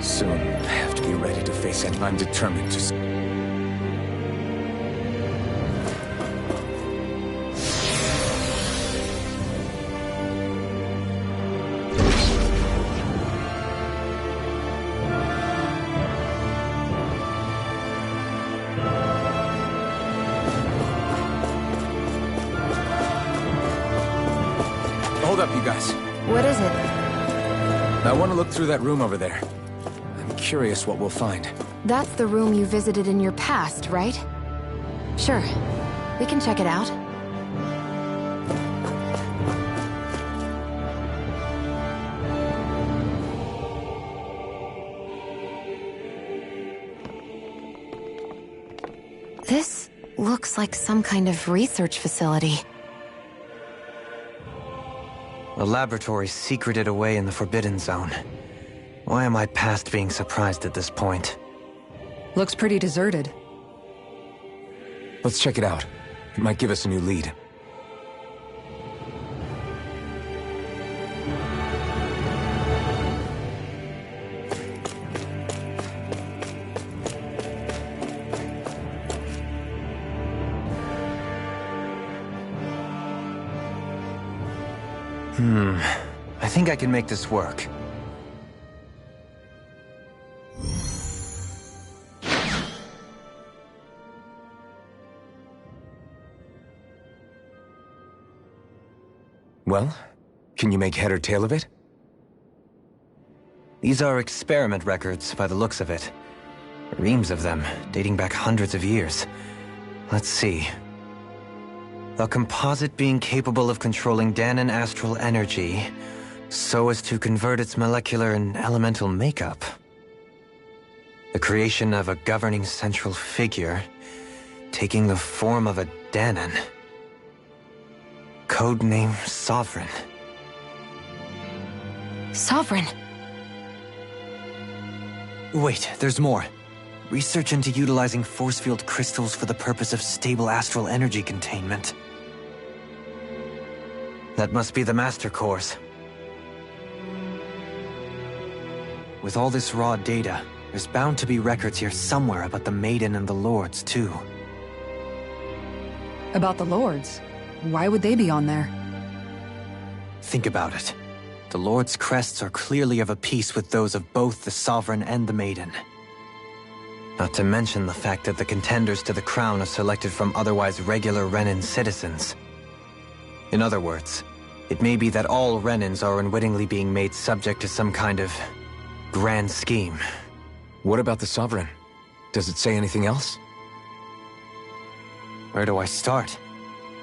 Soon, I have to be ready to face it. I'm determined to... Hold up, you guys. What is it? I want to look through that room over there. I'm curious what we'll find. That's the room you visited in your past, right? Sure. We can check it out. This looks like some kind of research facility. A laboratory secreted away in the Forbidden Zone. Why am I past being surprised at this point? Looks pretty deserted. Let's check it out. It might give us a new lead. I think I can make this work. Well, can you make head or tail of it? These are experiment records by the looks of it. Reams of them, dating back hundreds of years. Let's see. A composite being capable of controlling Danon astral energy so as to convert its molecular and elemental makeup. The creation of a governing central figure taking the form of a Danon. Codename Sovereign. Sovereign. Wait, there's more. Research into utilizing force field crystals for the purpose of stable astral energy containment. That must be the Master Course. With all this raw data, there's bound to be records here somewhere about the Maiden and the Lords, too. About the Lords? Why would they be on there? Think about it. The Lord's crests are clearly of a piece with those of both the Sovereign and the Maiden. Not to mention the fact that the contenders to the crown are selected from otherwise regular Renin citizens. In other words, it may be that all Renins are unwittingly being made subject to some kind of grand scheme. What about the Sovereign? Does it say anything else? Where do I start?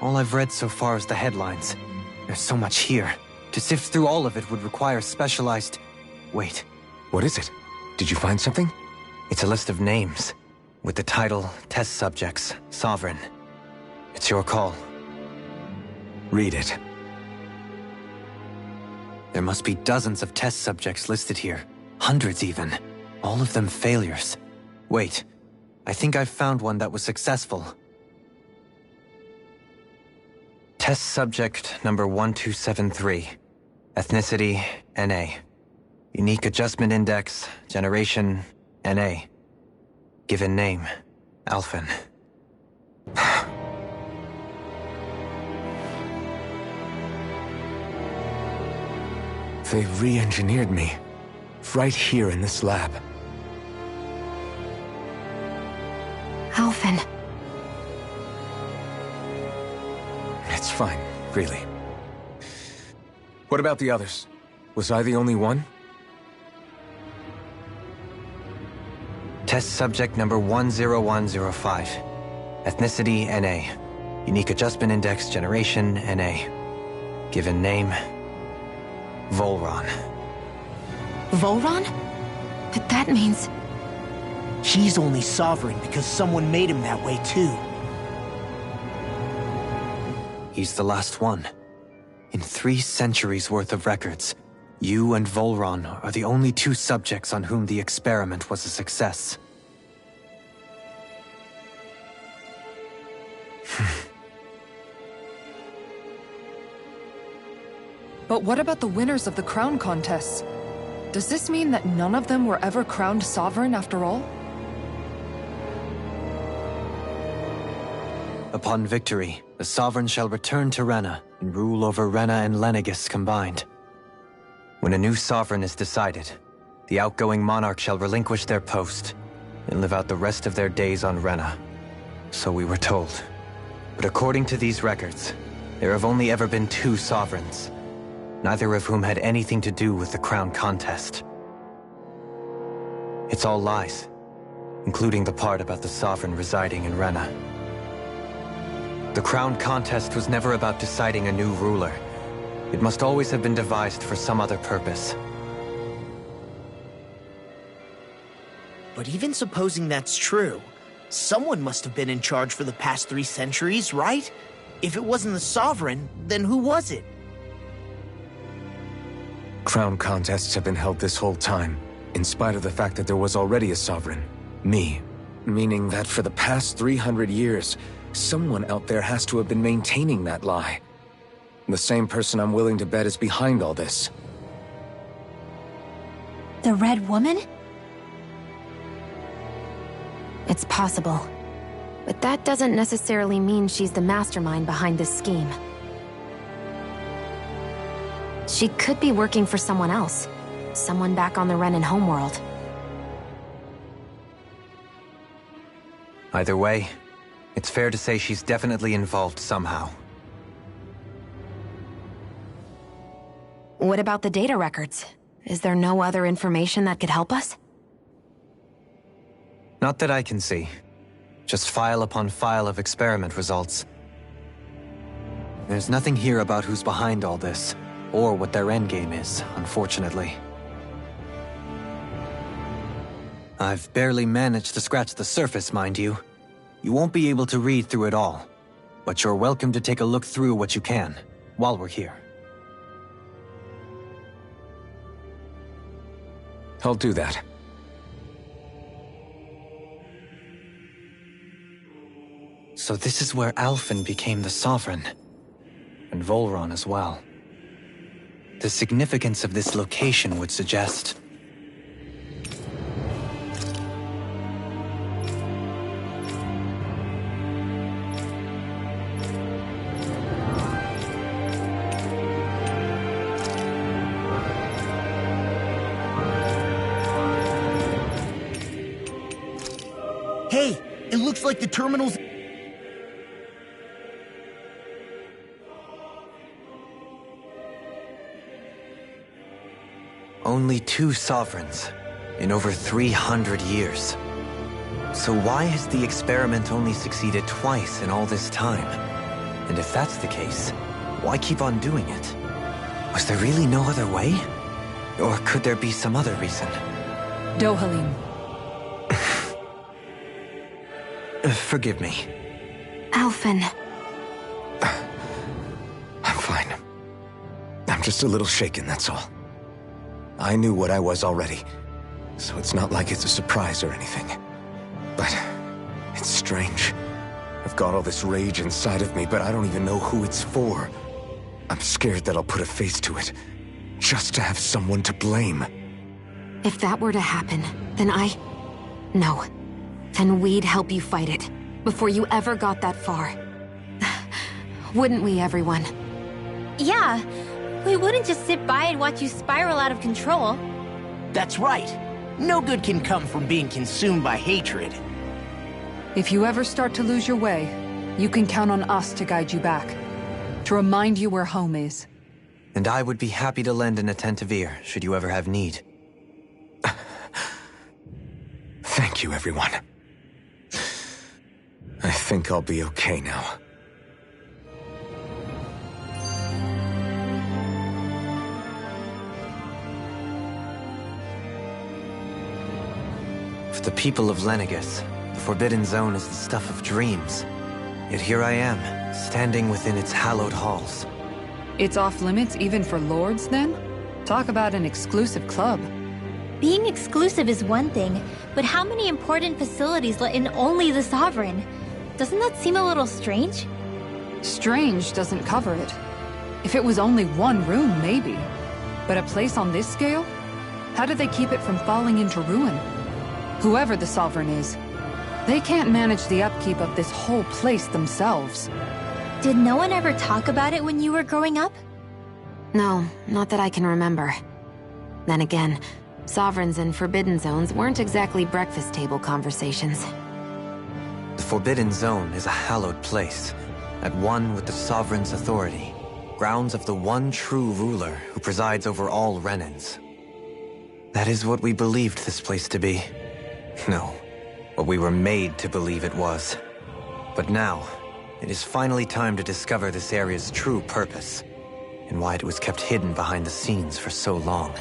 All I've read so far is the headlines. There's so much here. To sift through all of it would require specialized... Wait. What is it? Did you find something? It's a list of names, with the title, Test Subjects, Sovereign. It's your call. Read it. There must be dozens of test subjects listed here. Hundreds even. All of them failures. Wait, I think I've found one that was successful. Test subject number 1273. Ethnicity, NA. Unique adjustment index, generation, NA. Given name, Alphen. They've re-engineered me. Right here in this lab. Alphen. It's fine, really. What about the others? Was I the only one? Test subject number 10105. Ethnicity, NA. Unique adjustment index, generation, NA. Given name, Volron. Volron? But that means... He's only sovereign because someone made him that way too. He's the last one. In 3 centuries worth of records, you and Volron are the only 2 subjects on whom the experiment was a success. But what about the winners of the crown contests? Does this mean that none of them were ever crowned sovereign after all? Upon victory, the Sovereign shall return to Rena and rule over Rena and Lenegis combined. When a new Sovereign is decided, the outgoing monarch shall relinquish their post and live out the rest of their days on Rena. So we were told. But according to these records, there have only ever been 2 Sovereigns, neither of whom had anything to do with the crown contest. It's all lies, including the part about the Sovereign residing in Rena. The crown contest was never about deciding a new ruler. It must always have been devised for some other purpose. But even supposing that's true, someone must have been in charge for the past 3 centuries, right? If it wasn't the Sovereign, then who was it? Crown contests have been held this whole time, in spite of the fact that there was already a Sovereign. Me. Meaning that for the past 300 years, someone out there has to have been maintaining that lie. The same person I'm willing to bet is behind all this. The Red Woman? It's possible. But that doesn't necessarily mean she's the mastermind behind this scheme. She could be working for someone else. Someone back on the Renan homeworld. Either way, it's fair to say she's definitely involved somehow. What about the data records? Is there no other information that could help us? Not that I can see. Just file upon file of experiment results. There's nothing here about who's behind all this, or what their endgame is, unfortunately. I've barely managed to scratch the surface, mind you. You won't be able to read through it all, but you're welcome to take a look through what you can, while we're here. I'll do that. So this is where Alphen became the Sovereign, and Volron as well. The significance of this location would suggest... Hey, it looks like the terminal's... Only 2 Sovereigns in over 300 years. So why has the experiment only succeeded twice in all this time? And if that's the case, why keep on doing it? Was there really no other way? Or could there be some other reason? Dohalim. Forgive me. Alphen. I'm fine. I'm just a little shaken, that's all. I knew what I was already, so it's not like it's a surprise or anything. But it's strange. I've got all this rage inside of me, but I don't even know who it's for. I'm scared that I'll put a face to it, just to have someone to blame. If that were to happen, then No. Then we'd help you fight it, before you ever got that far. Wouldn't we, everyone? Yeah. We wouldn't just sit by and watch you spiral out of control. That's right. No good can come from being consumed by hatred. If you ever start to lose your way, you can count on us to guide you back. To remind you where home is. And I would be happy to lend an attentive ear, should you ever have need. Thank you, everyone. I think I'll be okay now. For the people of Lenegis, the Forbidden Zone is the stuff of dreams. Yet here I am, standing within its hallowed halls. It's off limits even for lords, then? Talk about an exclusive club. Being exclusive is one thing, but how many important facilities let in only the Sovereign? Doesn't that seem a little strange? Strange doesn't cover it. If it was only one room, maybe. But a place on this scale? How do they keep it from falling into ruin? Whoever the Sovereign is, they can't manage the upkeep of this whole place themselves. Did no one ever talk about it when you were growing up? No, not that I can remember. Then again, Sovereigns and Forbidden Zones weren't exactly breakfast table conversations. The Forbidden Zone is a hallowed place, at one with the Sovereign's authority, grounds of the one true ruler who presides over all Renans. That is what we believed this place to be. No, what we were made to believe it was. But now, it is finally time to discover this area's true purpose, and why it was kept hidden behind the scenes for so long.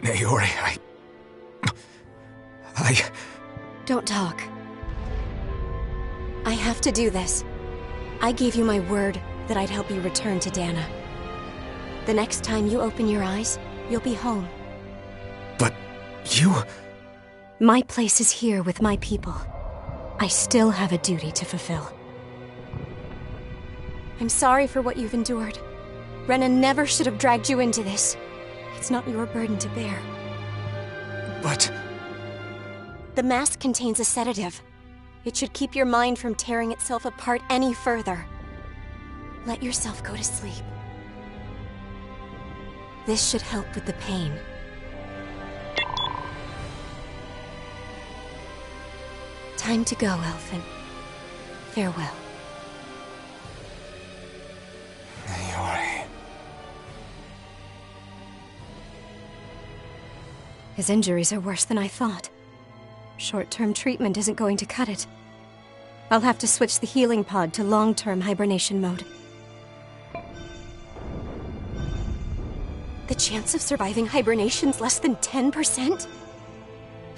Naori, I... Don't talk. I have to do this. I gave you my word that I'd help you return to Dana. The next time you open your eyes, you'll be home. But you... My place is here with my people. I still have a duty to fulfill. I'm sorry for what you've endured. Renan never should have dragged you into this. It's not your burden to bear. But... The mask contains a sedative. It should keep your mind from tearing itself apart any further. Let yourself go to sleep. This should help with the pain. Time to go, Elfin. Farewell. Naori... His injuries are worse than I thought. Short-term treatment isn't going to cut it. I'll have to switch the healing pod to long-term hibernation mode. The chance of surviving hibernation's less than 10%?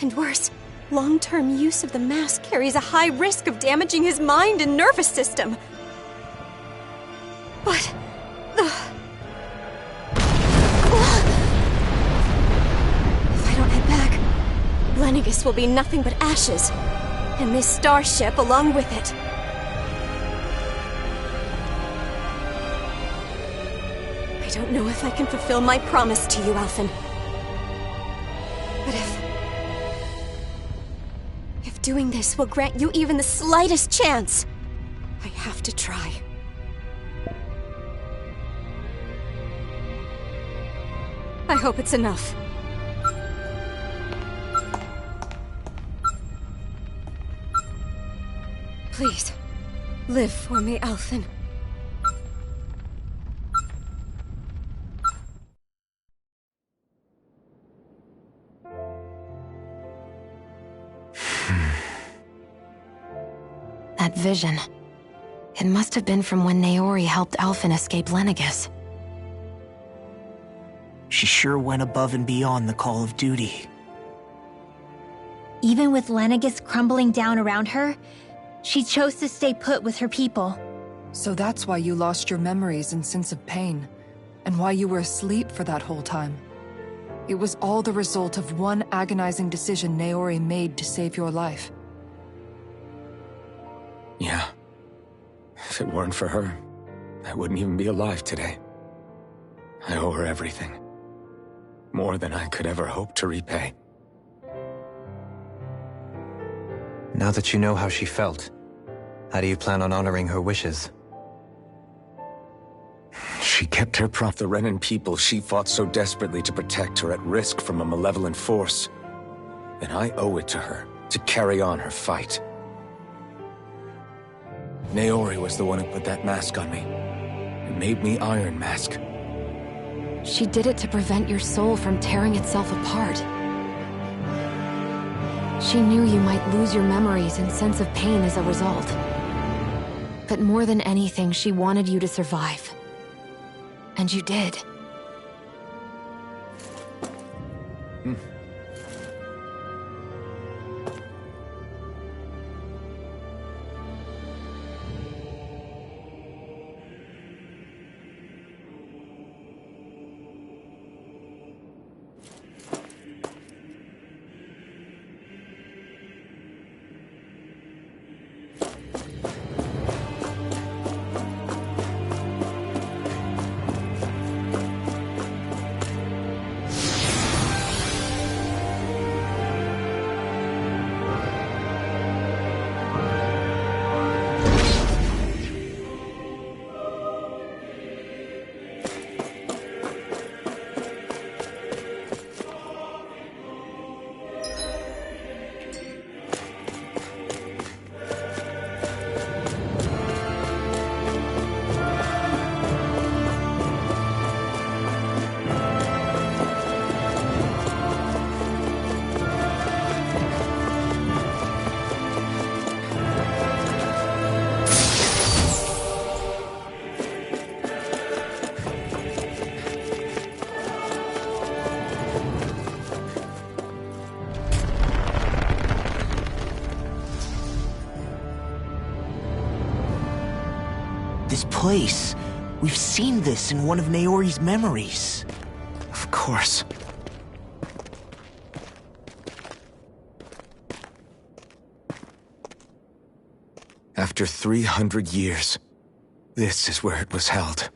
And worse, long-term use of the mask carries a high risk of damaging his mind and nervous system. But... if I don't head back, Lenegis will be nothing but ashes. And this starship along with it. I don't know if I can fulfill my promise to you, Alphen. But if doing this will grant you even the slightest chance, I have to try. I hope it's enough. Please, live for me, Alphen. That vision. It must have been from when Naori helped Alphen escape Lenegis. She sure went above and beyond the call of duty. Even with Lenegis crumbling down around her, she chose to stay put with her people. So that's why you lost your memories and sense of pain, and why you were asleep for that whole time. It was all the result of one agonizing decision Naori made to save your life. Yeah. If it weren't for her, I wouldn't even be alive today. I owe her everything. More than I could ever hope to repay. Now that you know how she felt, how do you plan on honoring her wishes? She kept her prop. The Renan people she fought so desperately to protect her at risk from a malevolent force. And I owe it to her to carry on her fight. Naori was the one who put that mask on me. And made me Iron Mask. She did it to prevent your soul from tearing itself apart. She knew you might lose your memories and sense of pain as a result. But more than anything, she wanted you to survive. And you did. This place. We've seen this in one of Naori's memories. Of course. After 300 years, this is where it was held.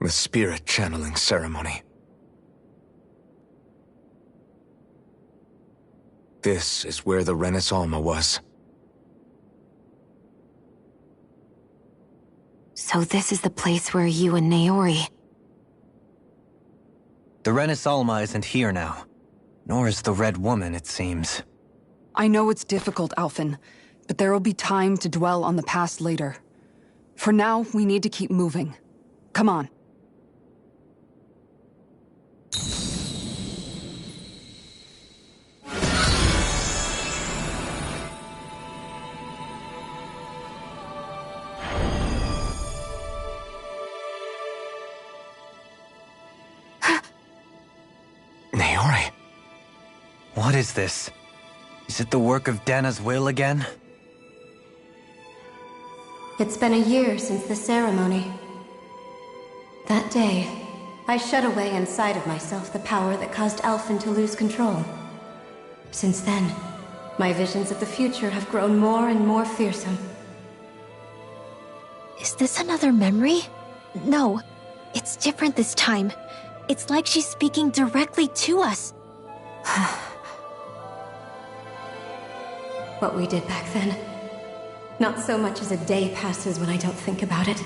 The spirit channeling ceremony. This is where the Renis Alma was. So this is the place where you and Naori... The Renis Alma isn't here now. Nor is the Red Woman, it seems. I know it's difficult, Alphen, but there will be time to dwell on the past later. For now, we need to keep moving. Come on. Naori. What is this? Is it the work of Dana's will again? It's been a year since the ceremony. That day, I shut away inside of myself the power that caused Alphen to lose control. Since then, my visions of the future have grown more and more fearsome. Is this another memory? No, it's different this time. It's like she's speaking directly to us. What we did back then. Not so much as a day passes when I don't think about it.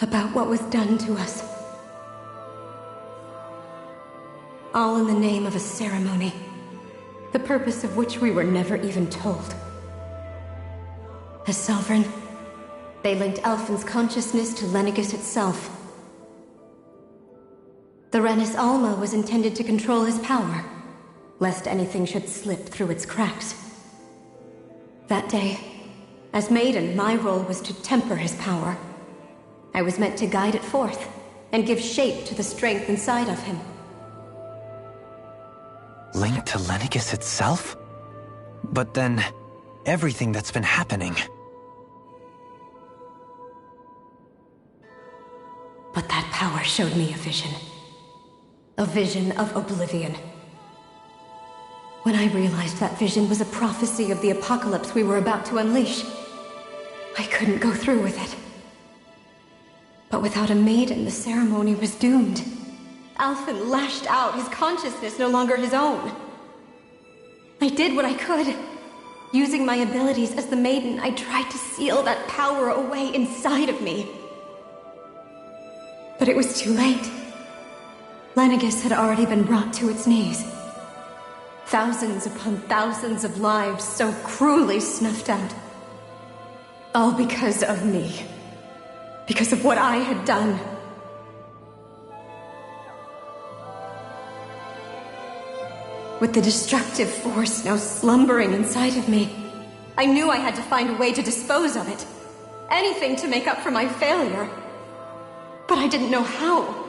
About what was done to us. All in the name of a ceremony. The purpose of which we were never even told. As Sovereign, they linked Alphen's consciousness to Lenegis itself. The Renis Alma was intended to control his power, lest anything should slip through its cracks. That day, as Maiden, my role was to temper his power. I was meant to guide it forth, and give shape to the strength inside of him. Linked to Lenegis itself? But then, everything that's been happening. But that power showed me a vision. A vision of oblivion. When I realized that vision was a prophecy of the apocalypse we were about to unleash, I couldn't go through with it. But without a maiden, the ceremony was doomed. Alphen lashed out, his consciousness no longer his own. I did what I could. Using my abilities as the maiden, I tried to seal that power away inside of me. But it was too late. Lenegis had already been brought to its knees. Thousands upon thousands of lives so cruelly snuffed out. All because of me. Because of what I had done. With the destructive force now slumbering inside of me, I knew I had to find a way to dispose of it. Anything to make up for my failure. But I didn't know how.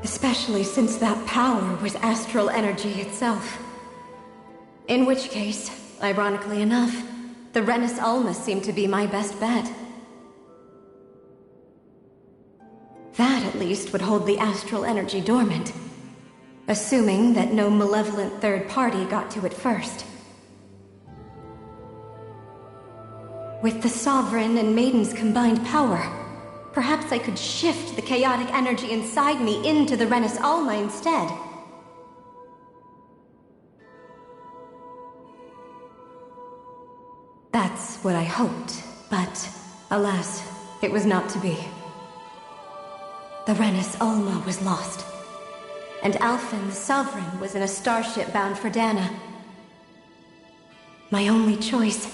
Especially since that power was astral energy itself. In which case, ironically enough, the Renis Alma seemed to be my best bet. That, at least, would hold the astral energy dormant. Assuming that no malevolent third party got to it first. With the Sovereign and Maiden's combined power, perhaps I could shift the chaotic energy inside me into the Renis Alma instead. That's what I hoped, but alas, it was not to be. The Renis Alma was lost, and Alphen, the Sovereign, was in a starship bound for Dana. My only choice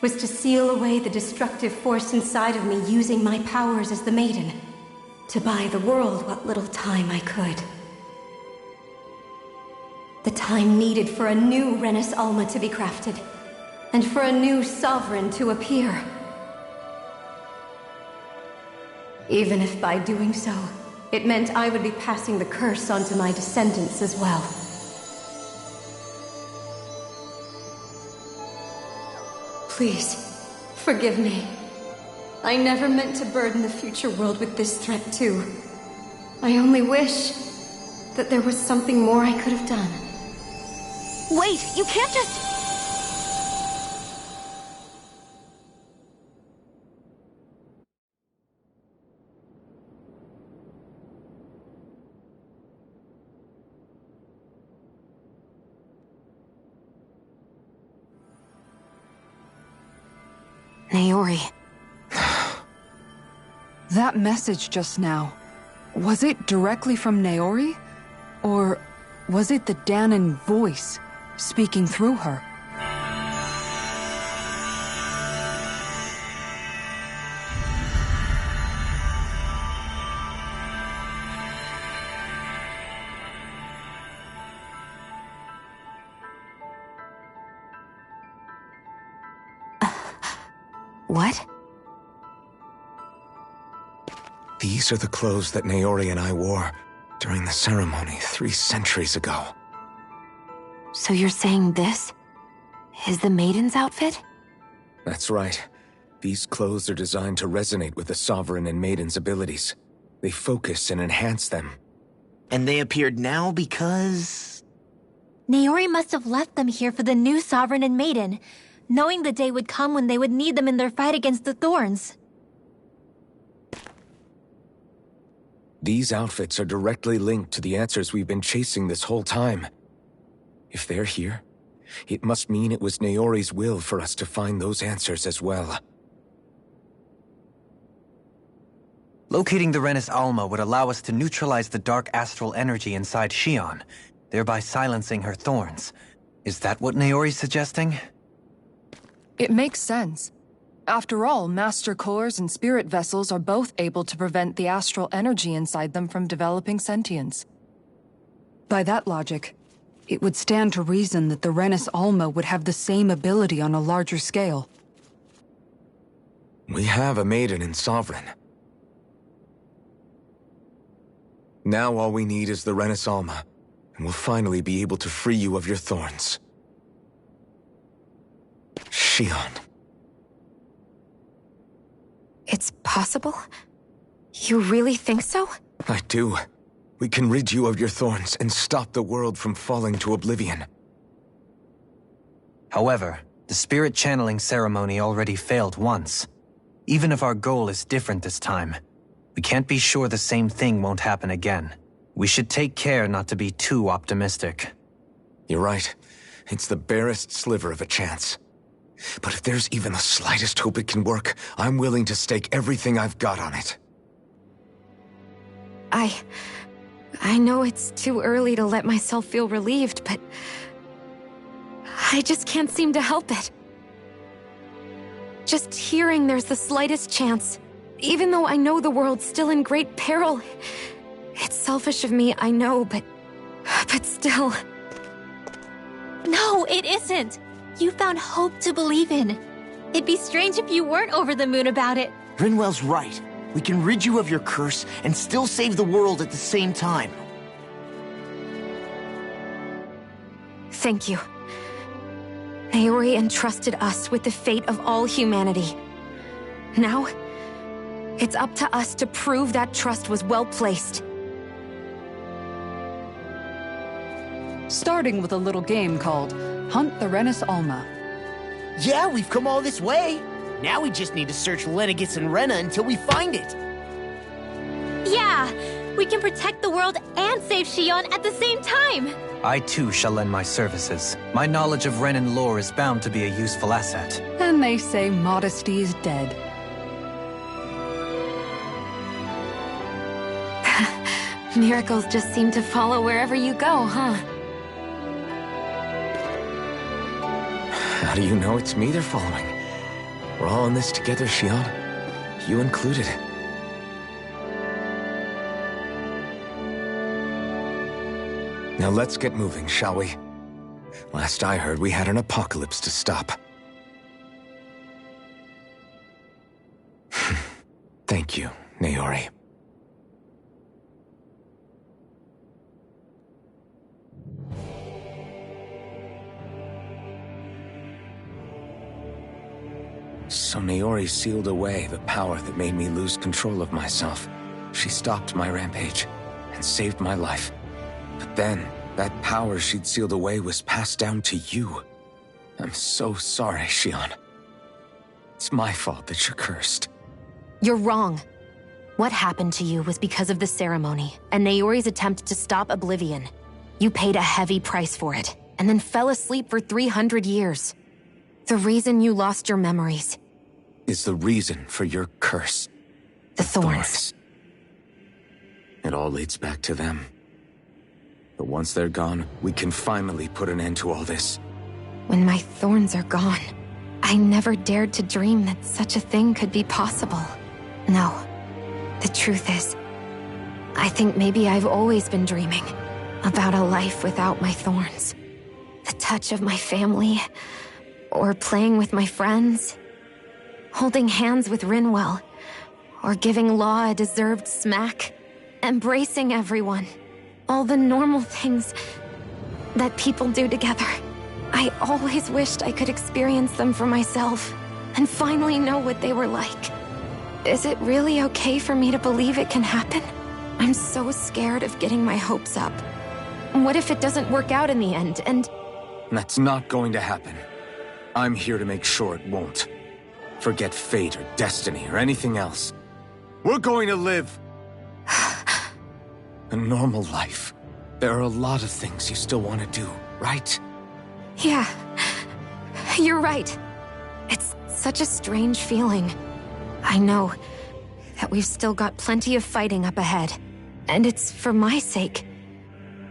was to seal away the destructive force inside of me using my powers as the Maiden, to buy the world what little time I could. The time needed for a new Renis Alma to be crafted, and for a new Sovereign to appear. Even if by doing so, it meant I would be passing the curse onto my descendants as well. Please, forgive me. I never meant to burden the future world with this threat too. I only wish that there was something more I could have done. Wait, you can't just... Naori. That message just now, was it directly from Naori? Or was it the Danan voice speaking through her? What? These are the clothes that Naori and I wore during the ceremony 3 centuries ago. So you're saying this is the Maiden's outfit? That's right. These clothes are designed to resonate with the Sovereign and Maiden's abilities. They focus and enhance them. And they appeared now because... Naori must have left them here for the new Sovereign and Maiden, knowing the day would come when they would need them in their fight against the Thorns. These outfits are directly linked to the answers we've been chasing this whole time. If they're here, it must mean it was Naori's will for us to find those answers as well. Locating the Renis Alma would allow us to neutralize the dark astral energy inside Shion, thereby silencing her thorns. Is that what Naori's suggesting? It makes sense. After all, Master Cores and Spirit Vessels are both able to prevent the astral energy inside them from developing sentience. By that logic, it would stand to reason that the Renis Alma would have the same ability on a larger scale. We have a Maiden and Sovereign. Now all we need is the Renis Alma, and we'll finally be able to free you of your thorns. Shion. It's possible? You really think so? I do. We can rid you of your thorns and stop the world from falling to oblivion. However, the spirit channeling ceremony already failed once. Even if our goal is different this time, we can't be sure the same thing won't happen again. We should take care not to be too optimistic. You're right. It's the barest sliver of a chance. But if there's even the slightest hope it can work, I'm willing to stake everything I've got on it. I know it's too early to let myself feel relieved, but I just can't seem to help it. Just hearing there's the slightest chance, even though I know the world's still in great peril. It's selfish of me, I know, but still. No, it isn't. You found hope to believe in. It'd be strange if you weren't over the moon about it. Rinwell's right. We can rid you of your curse and still save the world at the same time. Thank you. Naori entrusted us with the fate of all humanity. Now, it's up to us to prove that trust was well placed. Starting with a little game called Hunt the Renis Alma. Yeah, we've come all this way. Now we just need to search Lenegis and Rena until we find it. Yeah, we can protect the world and save Shion at the same time. I too shall lend my services. My knowledge of Renin lore is bound to be a useful asset. And they say modesty is dead. Miracles just seem to follow wherever you go, huh? How do you know it's me they're following? We're all in this together, Shion. You included. Now let's get moving, shall we? Last I heard, we had an apocalypse to stop. Thank you, Naori. So Naori sealed away the power that made me lose control of myself. She stopped my rampage and saved my life. But then, that power she'd sealed away was passed down to you. I'm so sorry, Shion. It's my fault that you're cursed. You're wrong. What happened to you was because of the ceremony and Naori's attempt to stop Oblivion. You paid a heavy price for it, and then fell asleep for 300 years. The reason you lost your memories is the reason for your curse. The thorns. It all leads back to them. But once they're gone, we can finally put an end to all this. When my thorns are gone, I never dared to dream that such a thing could be possible. No. The truth is, I think maybe I've always been dreaming about a life without my thorns. The touch of my family, or playing with my friends, holding hands with Rinwell, or giving Law a deserved smack, embracing everyone, All the normal things that people do together. I always wished I could experience them for myself and finally know what they were like. Is it really okay for me to believe it can happen? I'm so scared of getting my hopes up. What if it doesn't work out in the end, and... That's not going to happen. I'm here to make sure it won't. Forget fate or destiny or anything else. We're going to live a normal life. There are a lot of things you still want to do, right? Yeah, you're right. It's such a strange feeling. I know that we've still got plenty of fighting up ahead, and it's for my sake,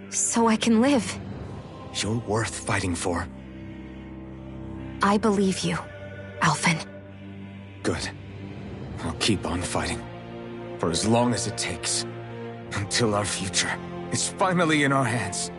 so I can live. You're worth fighting for. I believe you, Alphen. Good. I'll keep on fighting. For as long as it takes. Until our future is finally in our hands.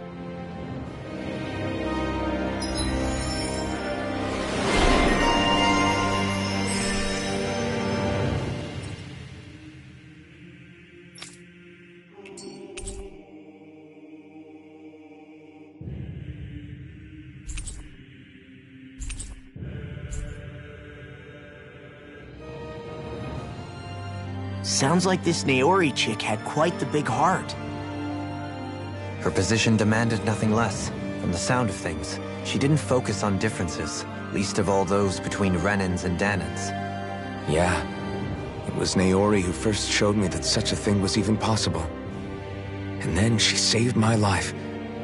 Sounds like this Naori chick had quite the big heart. Her position demanded nothing less. From the sound of things, she didn't focus on differences, least of all those between Renans and Danans. Yeah. It was Naori who first showed me that such a thing was even possible. And then she saved my life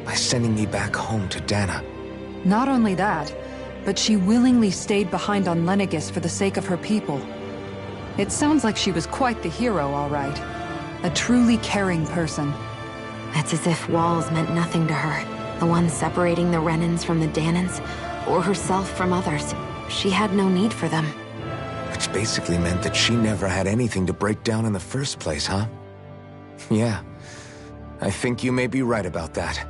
by sending me back home to Dana. Not only that, but she willingly stayed behind on Lenegis for the sake of her people. It sounds like she was quite the hero, all right. A truly caring person. It's as if walls meant nothing to her. The one separating the Renans from the Danans, or herself from others. She had no need for them. Which basically meant that she never had anything to break down in the first place, huh? Yeah. I think you may be right about that.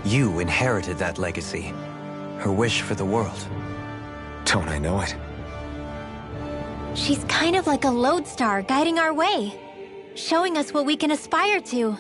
You inherited that legacy. Her wish for the world. Don't I know it? She's kind of like a lodestar guiding our way, showing us what we can aspire to.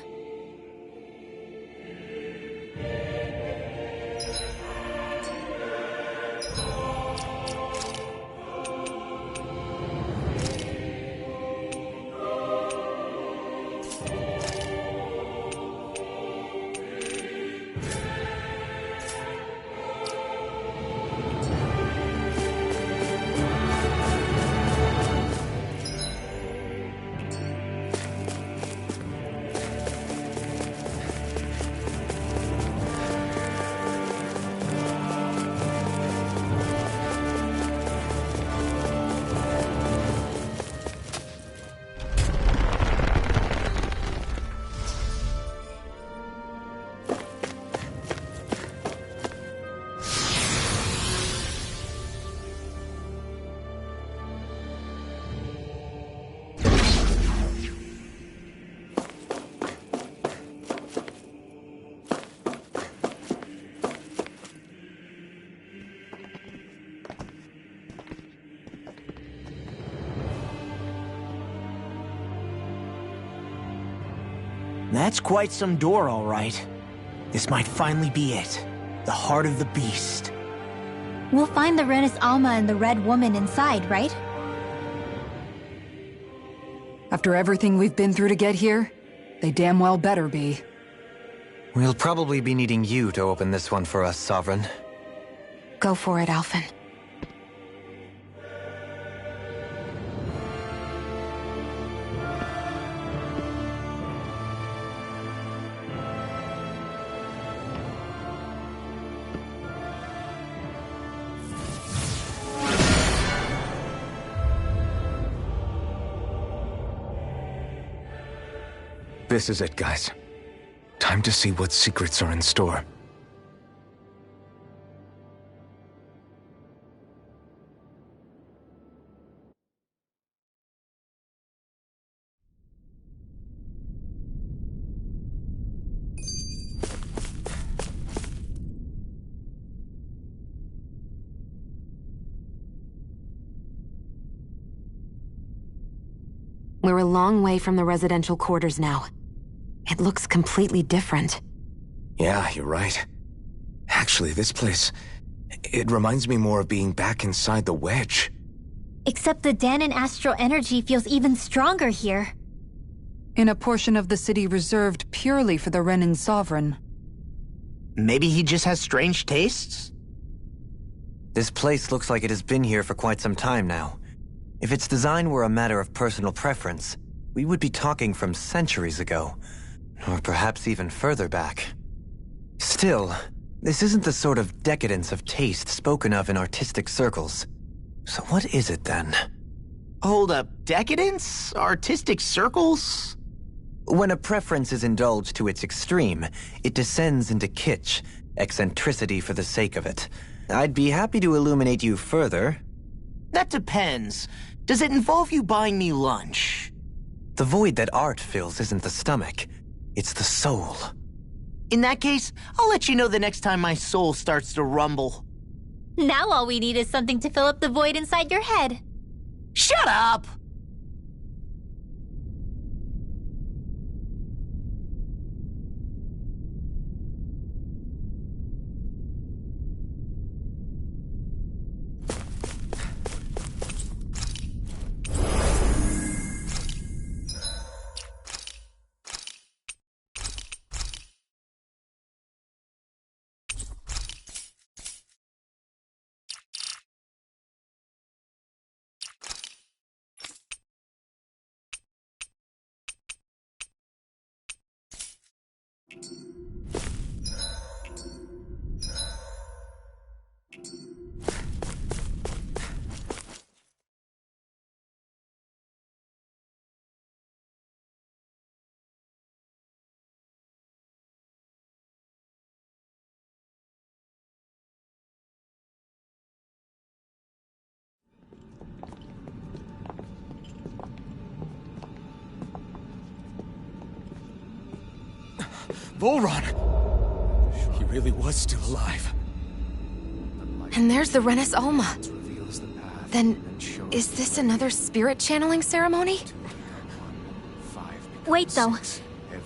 That's quite some door, all right. This might finally be it. The heart of the beast. We'll find the Renis Alma and the Red Woman inside, right? After everything we've been through to get here, they damn well better be. We'll probably be needing you to open this one for us, Sovereign. Go for it, Alphen. This is it, guys. Time to see what secrets are in store. We're a long way from the residential quarters now. It looks completely different. Yeah, you're right. Actually, this place... it reminds me more of being back inside the wedge. Except the Danon astral energy feels even stronger here. In a portion of the city reserved purely for the Renin Sovereign. Maybe he just has strange tastes? This place looks like it has been here for quite some time now. If its design were a matter of personal preference, we would be talking from centuries ago. Or perhaps even further back. Still, this isn't the sort of decadence of taste spoken of in artistic circles. So what is it then? Hold up, decadence? Artistic circles? When a preference is indulged to its extreme, it descends into kitsch, eccentricity for the sake of it. I'd be happy to illuminate you further. That depends. Does it involve you buying me lunch? The void that art fills isn't the stomach, it's the soul. In that case, I'll let you know the next time my soul starts to rumble. Now all we need is something to fill up the void inside your head. Shut up! Volron! He really was still alive. And there's the Renis Alma. Then, is this another spirit channeling ceremony? Wait, though.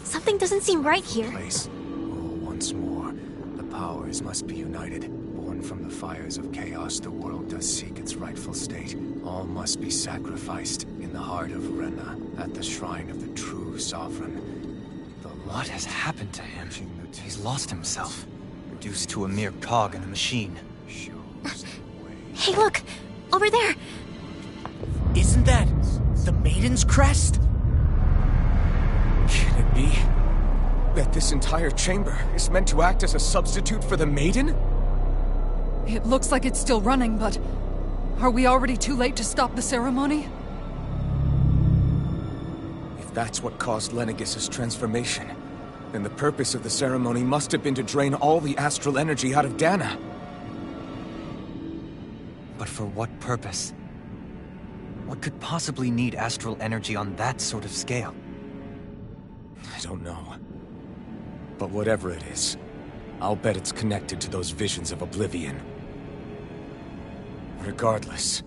Something doesn't seem right here. Once more, the powers must be united. Born from the fires of chaos, the world does seek its rightful state. All must be sacrificed in the heart of Rena, at the shrine of the true sovereign. What has happened to him? He's lost himself, reduced to a mere cog in a machine. Hey, look! Over there! Isn't that the Maiden's crest? Can it be that this entire chamber is meant to act as a substitute for the Maiden? It looks like it's still running, but... are we already too late to stop the ceremony? If that's what caused Lenegis' transformation, then the purpose of the ceremony must have been to drain all the astral energy out of Dana. But for what purpose? What could possibly need astral energy on that sort of scale? I don't know. But whatever it is, I'll bet it's connected to those visions of oblivion. Regardless,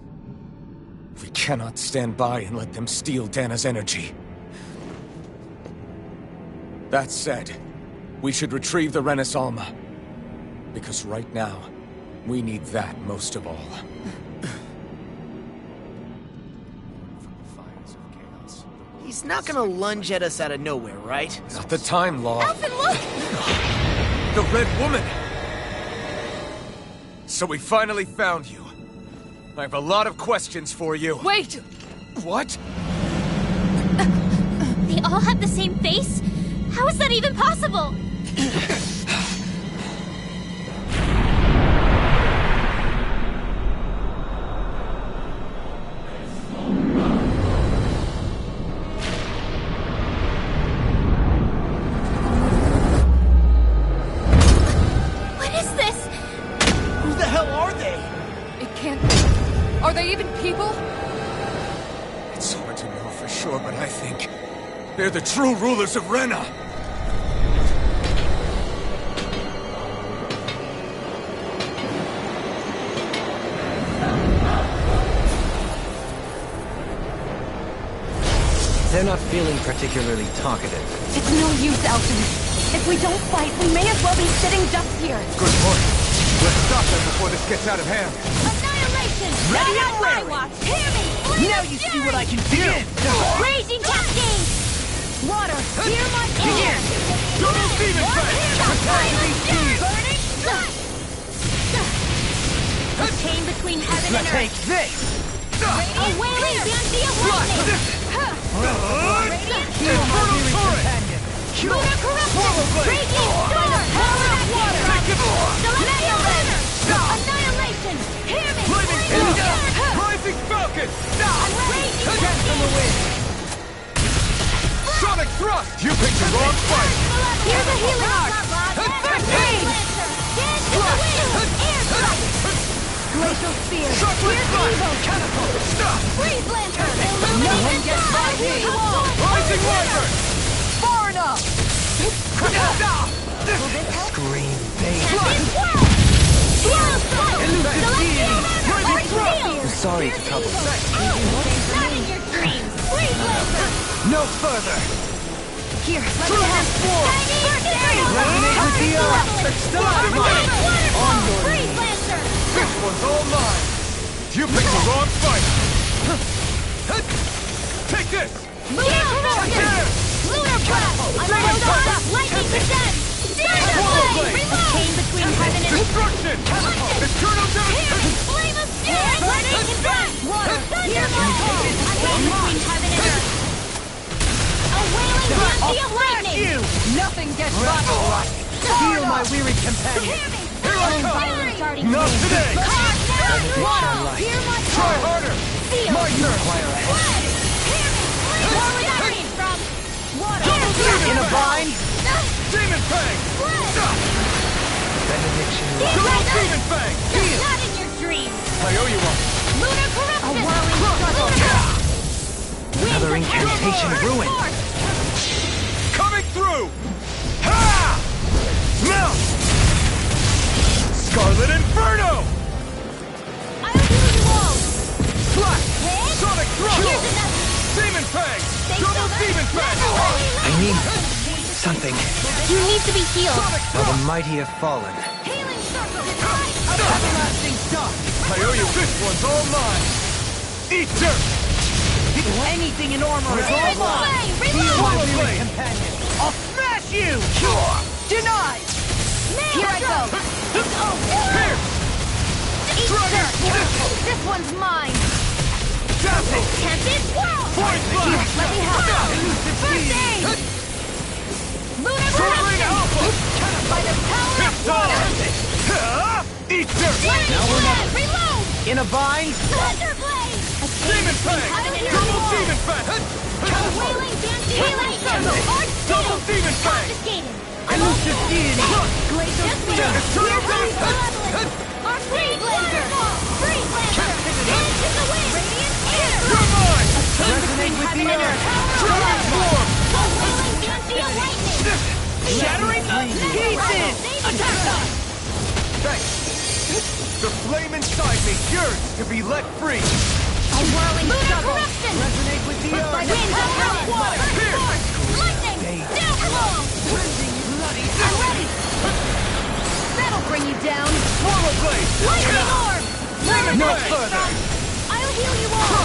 we cannot stand by and let them steal Dana's energy. That said, we should retrieve the Renis Alma. Because right now, we need that most of all. He's not gonna lunge at us out of nowhere, right? Not the time, Law. Alphen, look! The Red Woman! So we finally found you. I have a lot of questions for you. Wait! What? They all have the same face? How is that even possible? What is this? Who the hell are they? It can't be. Are they even people? It's hard to know for sure, but I think they're the true rulers of Rena. They're not feeling particularly talkative. It's no use, Alchemist. If we don't fight, we may as well be sitting ducks here. Good point. Let's stop them before this gets out of hand. Annihilation! Ready Not and on my raring. watch! Hear me! Now you see what I can do! Raging cascade! Water, hear my Begin! air! Double demon fang! Burning strike! A chain between heaven and Take earth! this! A wailing dancy of lightning! Radiant Infernal torrent! Lunar corruption! Raging storm! Power of water! Celestial laser! Annihilation! Hear me! Flaming Flame! Rising falcon! Raging Cast from the wind! Sonic thrust! You picked the wrong fight! Here's a healing arc! First aid! Dance in the wind! Air strike! Glacial spear! Chocolate Here's flash! evil! Catapult! Stop! Freeze lantern! Illuminate the sky! Rising wyvern! Far enough! Scream, babe! Swirl strike! Celestial Rising thrust! Seal! Sorry to trouble you. Not in your dreams! Freeze lantern! No further! Here, let me Further have form! Resonate with the earth! Extend mine! On your Freeze lantern! This one's all mine! You picked the wrong fight! Take this! Lunar corruption! Lunar breath! I'm lightning descent! Swallow blade! Chain between heaven and Destruction! Eternal devastation! flame of spirit! Lightning confront! Water! Thunder! I'm between heaven and earth! A wailing dancy of lightning! Nothing gets by. Heal my weary companion! Hear me! Here I come! Fire starting Not wave. today! Calm down! Water! Hear my Try call! harder! Seal! My turn! Blood! Hear me! War with iron from water! In a bind? Demon Fang! Blood! Benediction. Double Demon Fang! Not in your dreams! I owe you one! Lunar corruption! Crush! Another incantation ruined. Coming through! Ha! Now! Scarlet Inferno! I'll heal you all! Flash! Hit! Sonic Here's Thrust! another! Demon Fang! Stay Double still. Demon Fang! I need something. You need to be healed! Sonic Now the Thrust! mighty have fallen. Healing circle! Everlasting Stop! I owe you this one's all mine! Eat dirt! Anything in armor is all mine! Reload! Companion! I'll smash you! Denied! Here I go! It's over! Here! Eat dirt! This one's mine! Dazzle! Tempted swirl! Void Blast! Let me help! First aid! Lunar Soaring corruption! Alpha! By the power of water! Eat dirt! Now we're not... Reload! In a bind? Thunder blade! Demon Fang! Double Demon Fang! A wailing dancing healing circle! Double Demon Fang! Confiscated! Elusive Deity! Glacial spear! Eternal Here's Devastation! our freeze laser! Freeze laser! Dance in the wind! Radiant air! You're mine! Resonate with the earth! Transform! A wailing dancing of lightning! Shattering the pieces! Attack us! Thanks. The flame inside me yearns to be let free. A whirling lunar corruption! Resonate with the earth. Winds of hell! Water! Here! Lightning! Down below! Bloody I'm ready! That'll bring you down! Swallow Blade! Lightning orb! No further! I'll heal you all!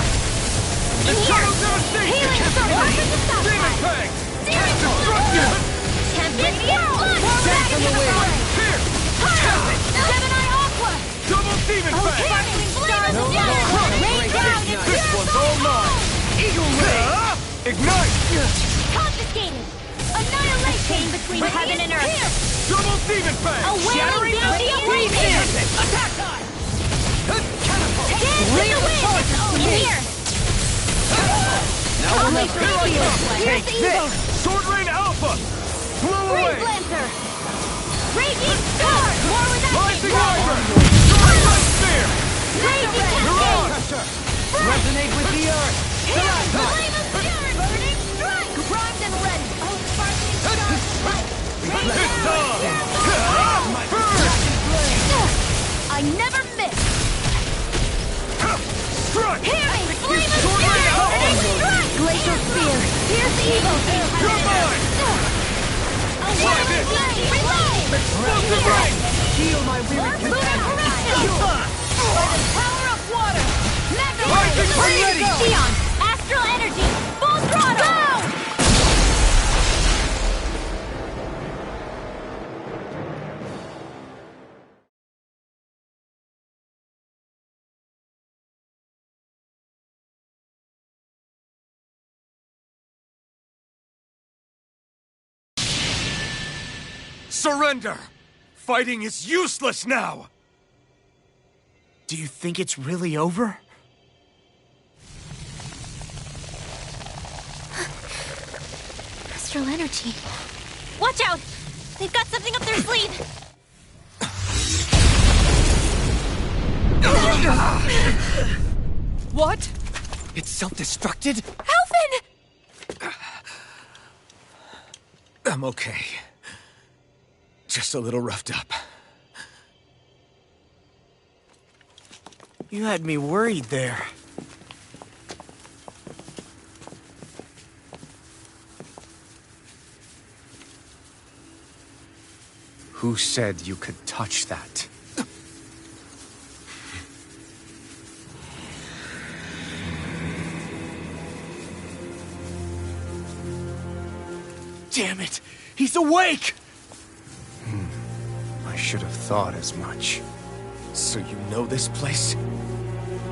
In here! Eternal Devastation! Healing circle! Open the stop Demon sign! Fang! Demon Destruction! Tempted swirl! Dance in the wind! Here! Gemini Aqua! Double Demon Fang! Sparkling stars of water! Rain down and This one's all mine! Eagle Ray! Ignite! confiscated! Annihilation! Chain between heaven and earth! Double Demon Fang! A wailing bounty of lightning! Attack time! Dance in the wind! In here! Now we'll have Here's the evil! Sword Rain Alpha! Blow away! Freeze Lancer! Raging Star! War with Rising Lightning! Wyvern! Starlight Spear! Raging You're Cascade! on! Resonate with the earth! Here! Flame of Spirit! Burning Strike! Primed and ready! Oh, sparkling stars! Light! Rain down! I never miss! Strike! Hear me! Flame of Spirit! Burning Strike! Glacial Spear! Here's evil! You're mine! A wailing blade! Reload! Explosive ring! Heal my weary companion! By the power of water! Rising from ready! Sion! Astral energy! Full throttle! Go! Surrender! Fighting is useless now! Do you think it's really over? Astral energy. Watch out! They've got something up their sleeve! What? It's self-destructed? Alphen! I'm okay. Just a little roughed up. You had me worried there. Who said you could touch that? Damn it! He's awake! I should have thought as much. So you know this place?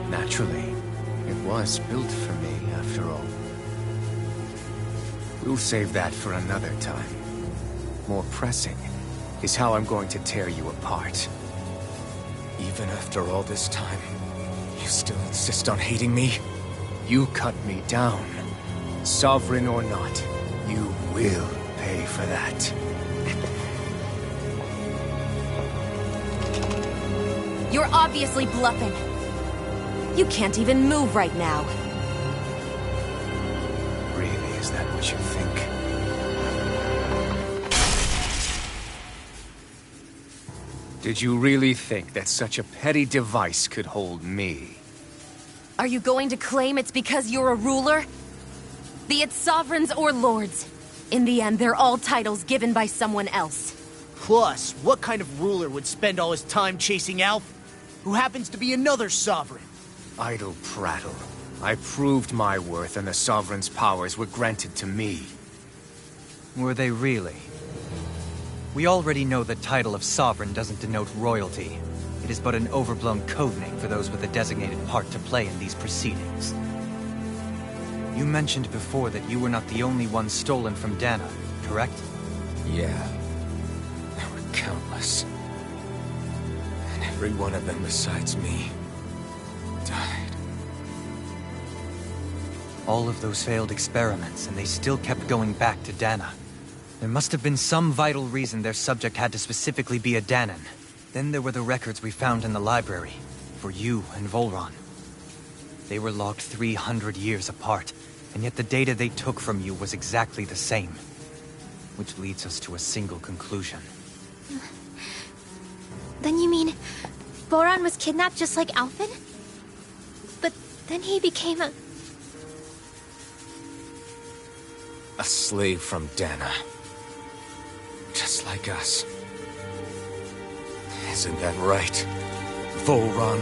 Naturally. It was built for me, after all. We'll save that for another time. More pressing is how I'm going to tear you apart. Even after all this time, you still insist on hating me? You cut me down. Sovereign or not, you will pay for that. You're obviously bluffing. You can't even move right now. Really, is that what you think? Did you really think that such a petty device could hold me? Are you going to claim it's because you're a ruler? Be it sovereigns or lords. In the end, they're all titles given by someone else. Plus, what kind of ruler would spend all his time chasing Alf, who happens to be another sovereign? Idle prattle. I proved my worth and the Sovereign's powers were granted to me. Were they really? We already know the title of Sovereign doesn't denote royalty. It is but an overblown codename for those with a designated part to play in these proceedings. You mentioned before that you were not the only one stolen from Dana, correct? Yeah. There were countless. And every one of them besides me died. All of those failed experiments, and they still kept going back to Dana. There must have been some vital reason their subject had to specifically be a Danan. Then there were the records we found in the library, for you and Volron. They were logged 300 years apart, and yet the data they took from you was exactly the same. Which leads us to a single conclusion. Then you mean Voron was kidnapped just like Alphen? But then he became a slave from Dana. Just like us. Isn't that right, Volron?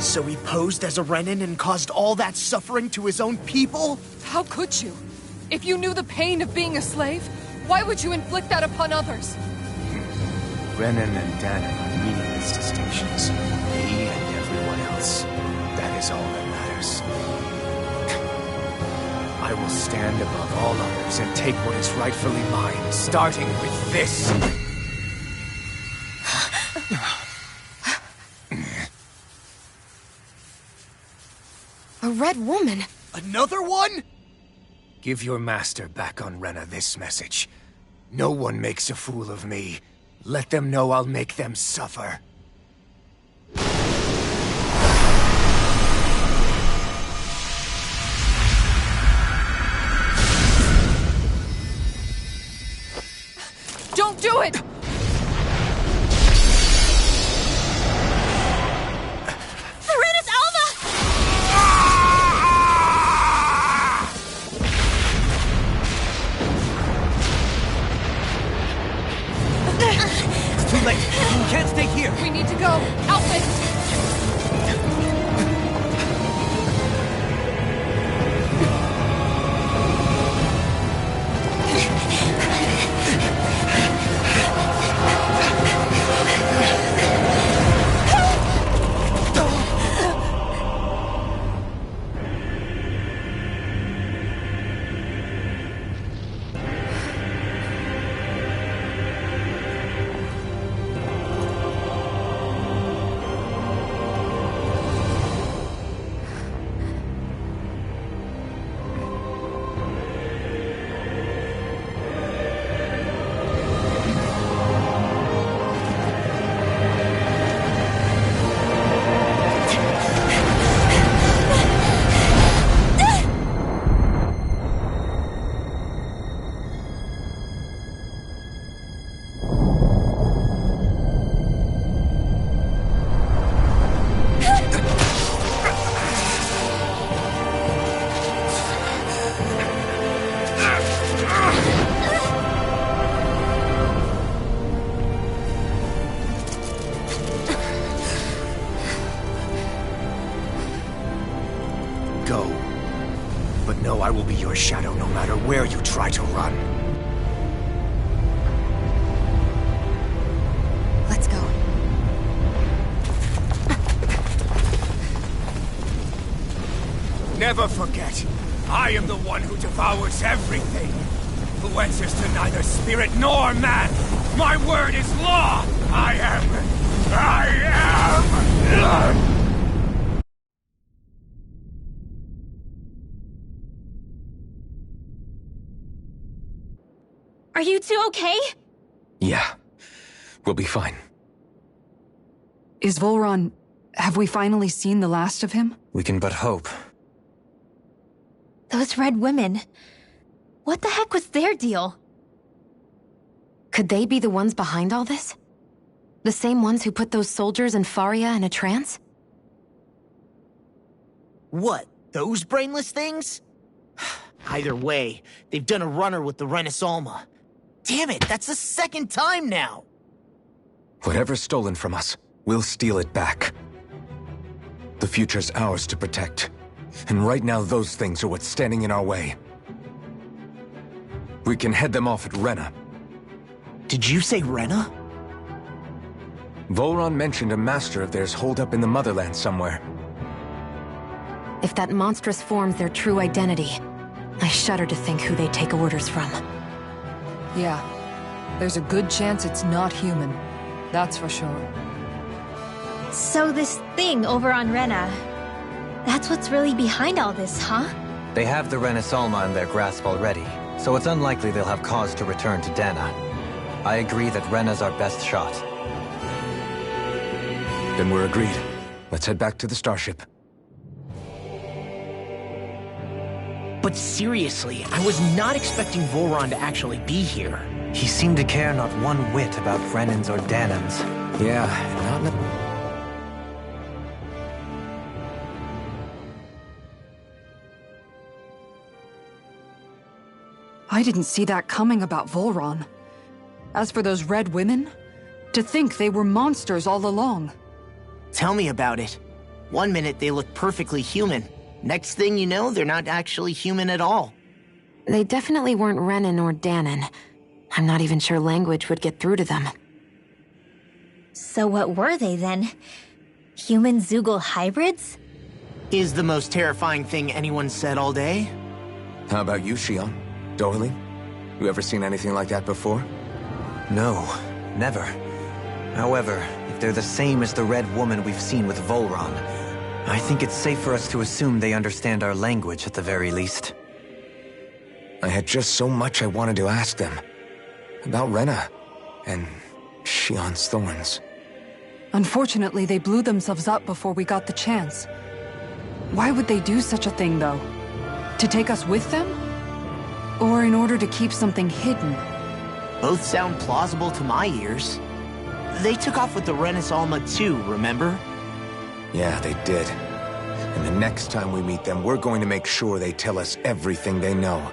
So he posed as a Renin and caused all that suffering to his own people? How could you? If you knew the pain of being a slave, why would you inflict that upon others? Renin and Danan are meaningless distinctions. Me and everyone else. That is all that matters. I will stand above all others and take what is rightfully mine, starting with this. A red woman. Another one? Give your master back on Rena this message. No one makes a fool of me. Let them know I'll make them suffer. Don't do it! Serenus Alva! go. But know I will be your shadow no matter where you try to run. Let's go. Never forget, I am the one who devours everything. Who answers to neither spirit nor man. My word is law! I am... Are you two okay? Yeah. We'll be fine. Is Volron... have we finally seen the last of him? We can but hope. Those red women. What the heck was their deal? Could they be the ones behind all this? The same ones who put those soldiers in Faria in a trance? What, those brainless things? Either way, they've done a runner with the Renaissance. Damn it, that's the second time now! Whatever's stolen from us, we'll steal it back. The future's ours to protect. And right now those things are what's standing in our way. We can head them off at Rena. Did you say Rena? Volron mentioned a master of theirs holed up in the motherland somewhere. If that monstrous form's their true identity, I shudder to think who they take orders from. Yeah. There's a good chance it's not human. That's for sure. So this thing over on Rena, that's what's really behind all this, huh? They have the Renaissance in their grasp already, so it's unlikely they'll have cause to return to Dana. I agree that Rena's our best shot. Then we're agreed. Let's head back to the starship. But seriously, I was not expecting Volron to actually be here. He seemed to care not one whit about Renans or Danans. Yeah, not in a... I didn't see that coming about Volron. As for those red women, to think they were monsters all along. Tell me about it. One minute they look perfectly human. Next thing you know, they're not actually human at all. They definitely weren't Renan or Danan. I'm not even sure language would get through to them. So what were they then? Human Zoogle hybrids? Is the most terrifying thing anyone said all day? How about you, Shion? Doherly? You ever seen anything like that before? No, never. However, if they're the same as the Red Woman we've seen with Volron, I think it's safe for us to assume they understand our language at the very least. I had just so much I wanted to ask them. About Rena, and Shion's thorns. Unfortunately, they blew themselves up before we got the chance. Why would they do such a thing, though? To take us with them? Or in order to keep something hidden? Both sound plausible to my ears. They took off with the Renaissance too, remember? Yeah, they did. And the next time we meet them, we're going to make sure they tell us everything they know.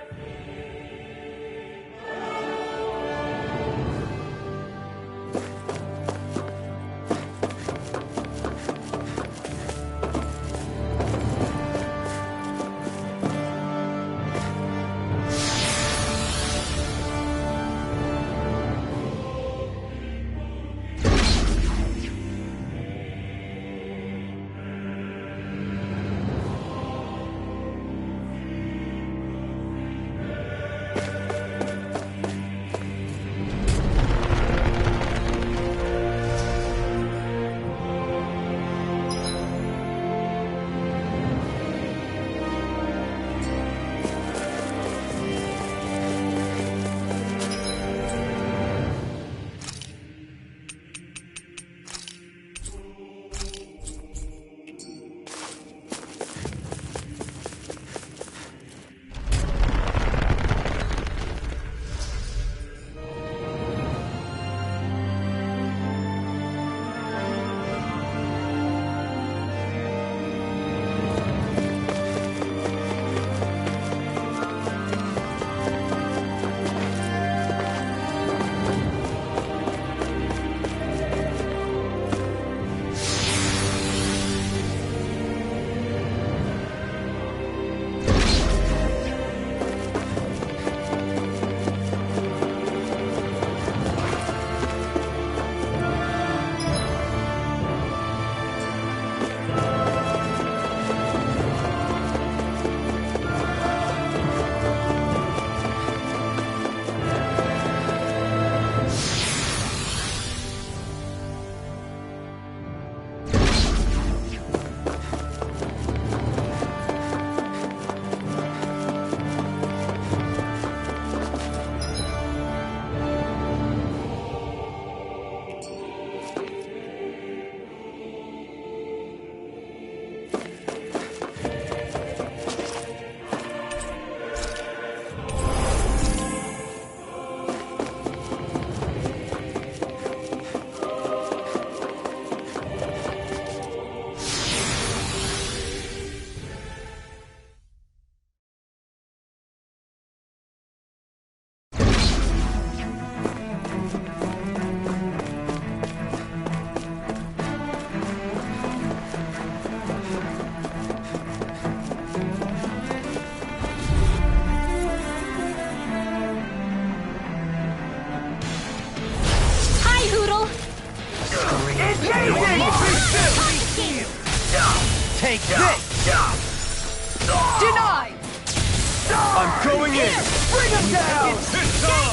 Swinging! Bring him down! It's on!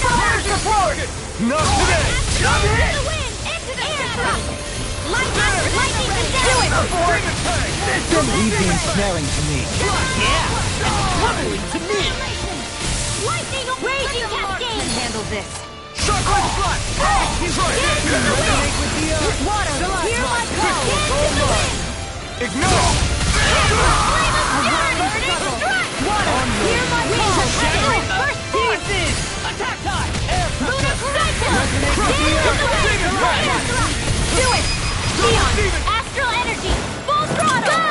Fire support! Not today! Not hit! The wind! Into the shadow! Lightning to death! Do it, Ford! Leave the ensnaring to me. Yeah! Lovely to me! Lightning! Raging cascade! Can handle this. Shockwave flash! Water! Hear my call! Dance in the wind! Ignore! Water! Hear my call! First Pieces! Attack time! Lunar cycle! Dance in the wind! Do it! Neon! Astral energy! Full throttle! Go!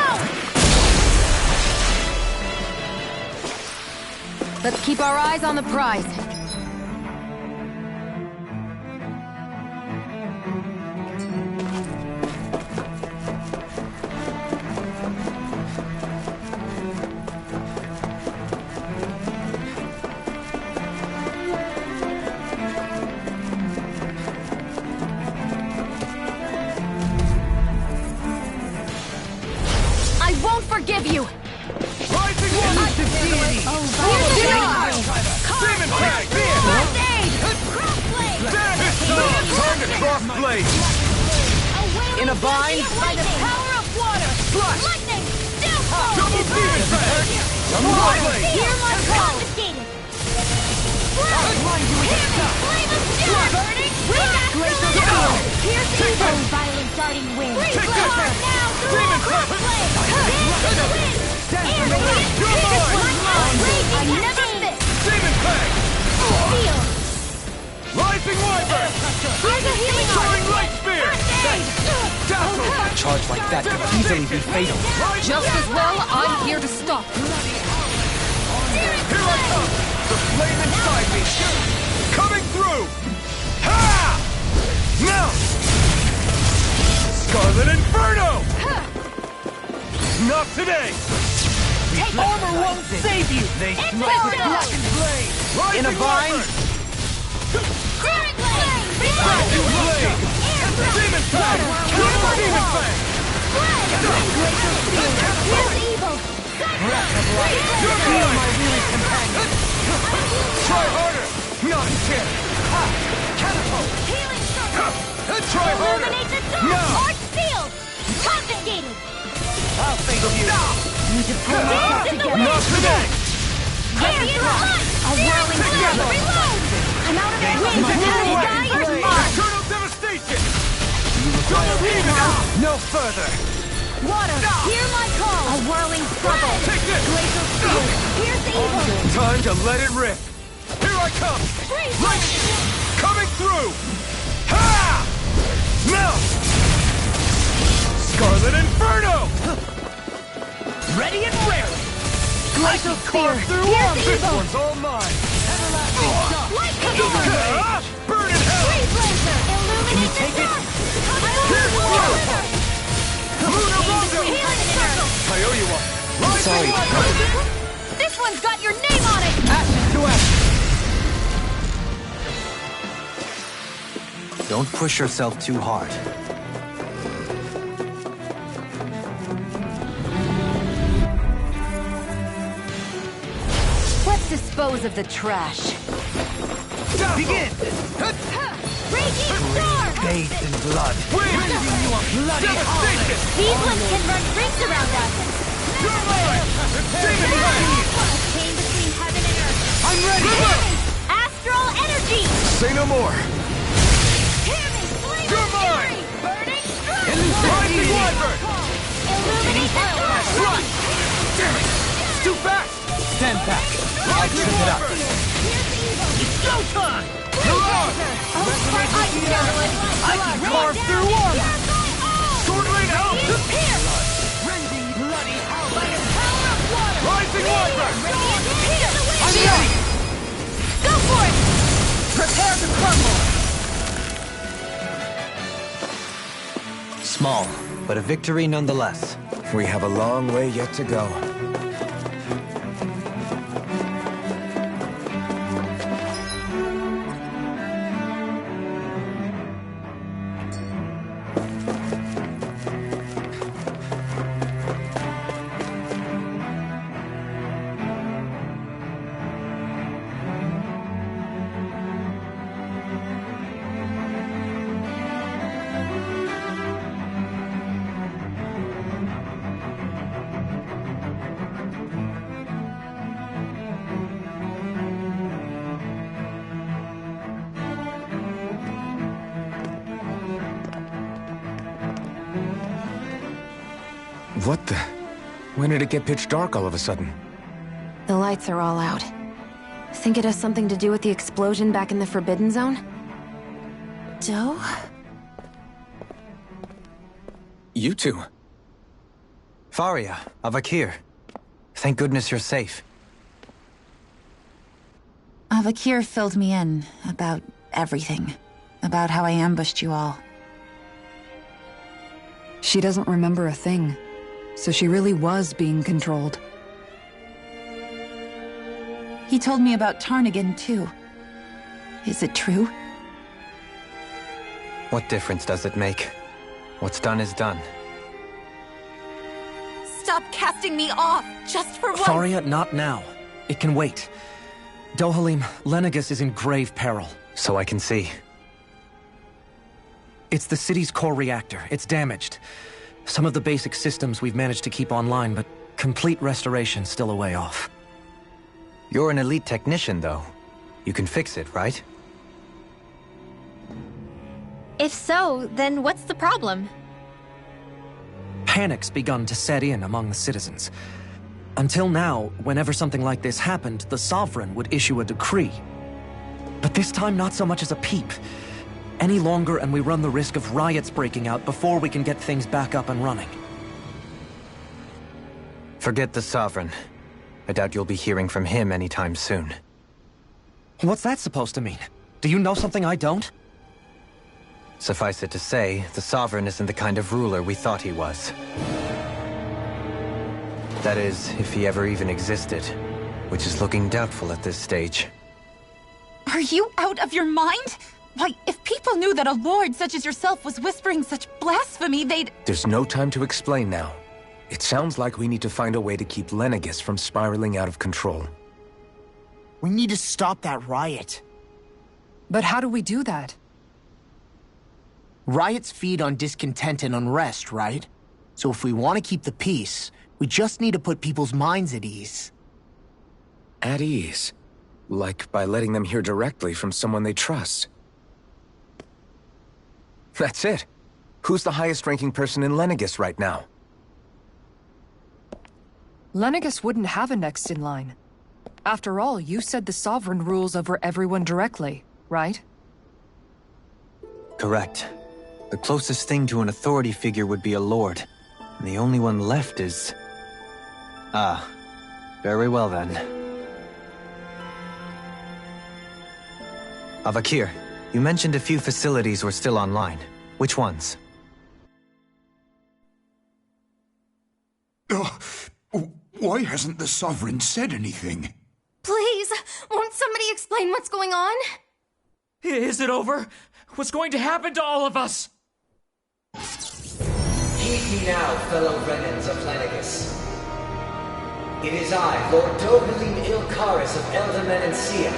Let's keep our eyes on the prize. I won't forgive you! Rising elusive deity! Demon tag! First aid! Crossblade! Time to cross blades! In a bind? By the power of water! Flash! Lightning! Downfall! Double demon tag! Water! Blade! Hear my call! Confiscated! Flame of steel! Burning! Here's the evil! Violent darting wind! Take this! Now through Demon crossblade! Dance in the wind! Air wind! You're mine! Raging cascade! Demon tag! Steel! Rising wyvern! Here's a healing Soaring arm! light spear! Dazzle! A charge like that could easily be fatal. Just as well, I'm here to stop. Here I come! The flame inside me! Coming through! Ha! Now! Scarlet Inferno! Not today! Armor won't save you! They strike with blackened blade! Rising In a bind? wyvern! Searing flame! Blackened blade! Demon tag! Demon fang! Here's evil! You're Feel mine! my weary companion! Try harder! Not a chance! Ha! Catapult! Healing circle! Try harder! Illuminate the dark! Now! Arch field! Confiscated! I'll face you! Need to pull myself together! Not today! Radiant light! A whirling circle! Reload! I'm out of the wind! Your way! Guy is marked! Eternal devastation! Double demon! No further! Water! Hear my call! A whirling struggle! Take this! Glacial steel! Here's the evil! Time to let it rip! Here I come! Freeze! Lightning! Coming through! Ha! Now! Scarlet Inferno! Ready and raring! Glacial spear! Through Here's one! the This evil! one's all mine! Lightning storm! Ah! Burn in hell! Freeze laser! Illuminate the take it? dark! Here's water! Lunar Rondo! Healing circle! I owe you one! Rising Sorry. Wyvern! This one's got your name on it! Ashes to ashes! Don't push yourself too hard. Let's dispose of the trash. Begin! Raging storm! Bathed in blood. Wind! Devastation! These ones can run rings around us! You're mine! Demon fang! A chain between heaven and earth! I'm ready! Astral energy! Say no more! Hear me! Flame You're of mine! fury! Burning strike! Rising Wyvern! Illuminate the dark! Run! Damn it! It's too fast! Stand back. I Rising trip it up. Wyvern! Here's the evil! It's showtime! Hurrah! I can carve through one! Sword Lane out! Disappear! Rending bloody howl! By the power of water! Rising Wyvern! Disappear! I'm ready! Go for it! Prepare to crumble! Small, but a victory nonetheless. We have a long way yet to go. What the? When did it get pitch dark all of a sudden? The lights are all out. Think it has something to do with the explosion back in the Forbidden Zone? Doe? You two. Faria, Avakir. Thank goodness you're safe. Avakir filled me in about everything. About how I ambushed you all. She doesn't remember a thing, so she really was being controlled. He told me about Tarnigan, too. Is it true? What difference does it make? What's done is done. Stop casting me off, just for once! Faria, not now. It can wait. Dohalim, Lenegus is in grave peril. So I can see. It's the city's core reactor. It's damaged. Some of the basic systems we've managed to keep online, but complete restoration's still a way off. You're an elite technician, though. You can fix it, right? If so, then what's the problem? Panic's begun to set in among the citizens. Until now, whenever something like this happened, the Sovereign would issue a decree. But this time, not so much as a peep. Any longer and we run the risk of riots breaking out before we can get things back up and running. Forget the Sovereign. I doubt you'll be hearing from him anytime soon. What's that supposed to mean? Do you know something I don't? Suffice it to say, the Sovereign isn't the kind of ruler we thought he was. That is, if he ever even existed, which is looking doubtful at this stage. Are you out of your mind? Why, if people knew that a lord such as yourself was whispering such blasphemy, they'd... There's no time to explain now. It sounds like we need to find a way to keep Lenegus from spiraling out of control. We need to stop that riot. But how do we do that? Riots feed on discontent and unrest, right? So if we want to keep the peace, we just need to put people's minds at ease. At ease? Like by letting them hear directly from someone they trust. That's it. Who's the highest-ranking person in Lenegus right now? Lenegus wouldn't have a next in line. After all, you said the Sovereign rules over everyone directly, right? Correct. The closest thing to an authority figure would be a lord. And the only one left is... Ah. Very well then. Avakir, you mentioned a few facilities were still online. Which ones? Why hasn't the Sovereign said anything? Please, won't somebody explain what's going on? Is it over? What's going to happen to all of us? Heed me now, fellow Renans of Lenegus. It is I, Lord Dohalim Ilkaris of Eldermen and Sia.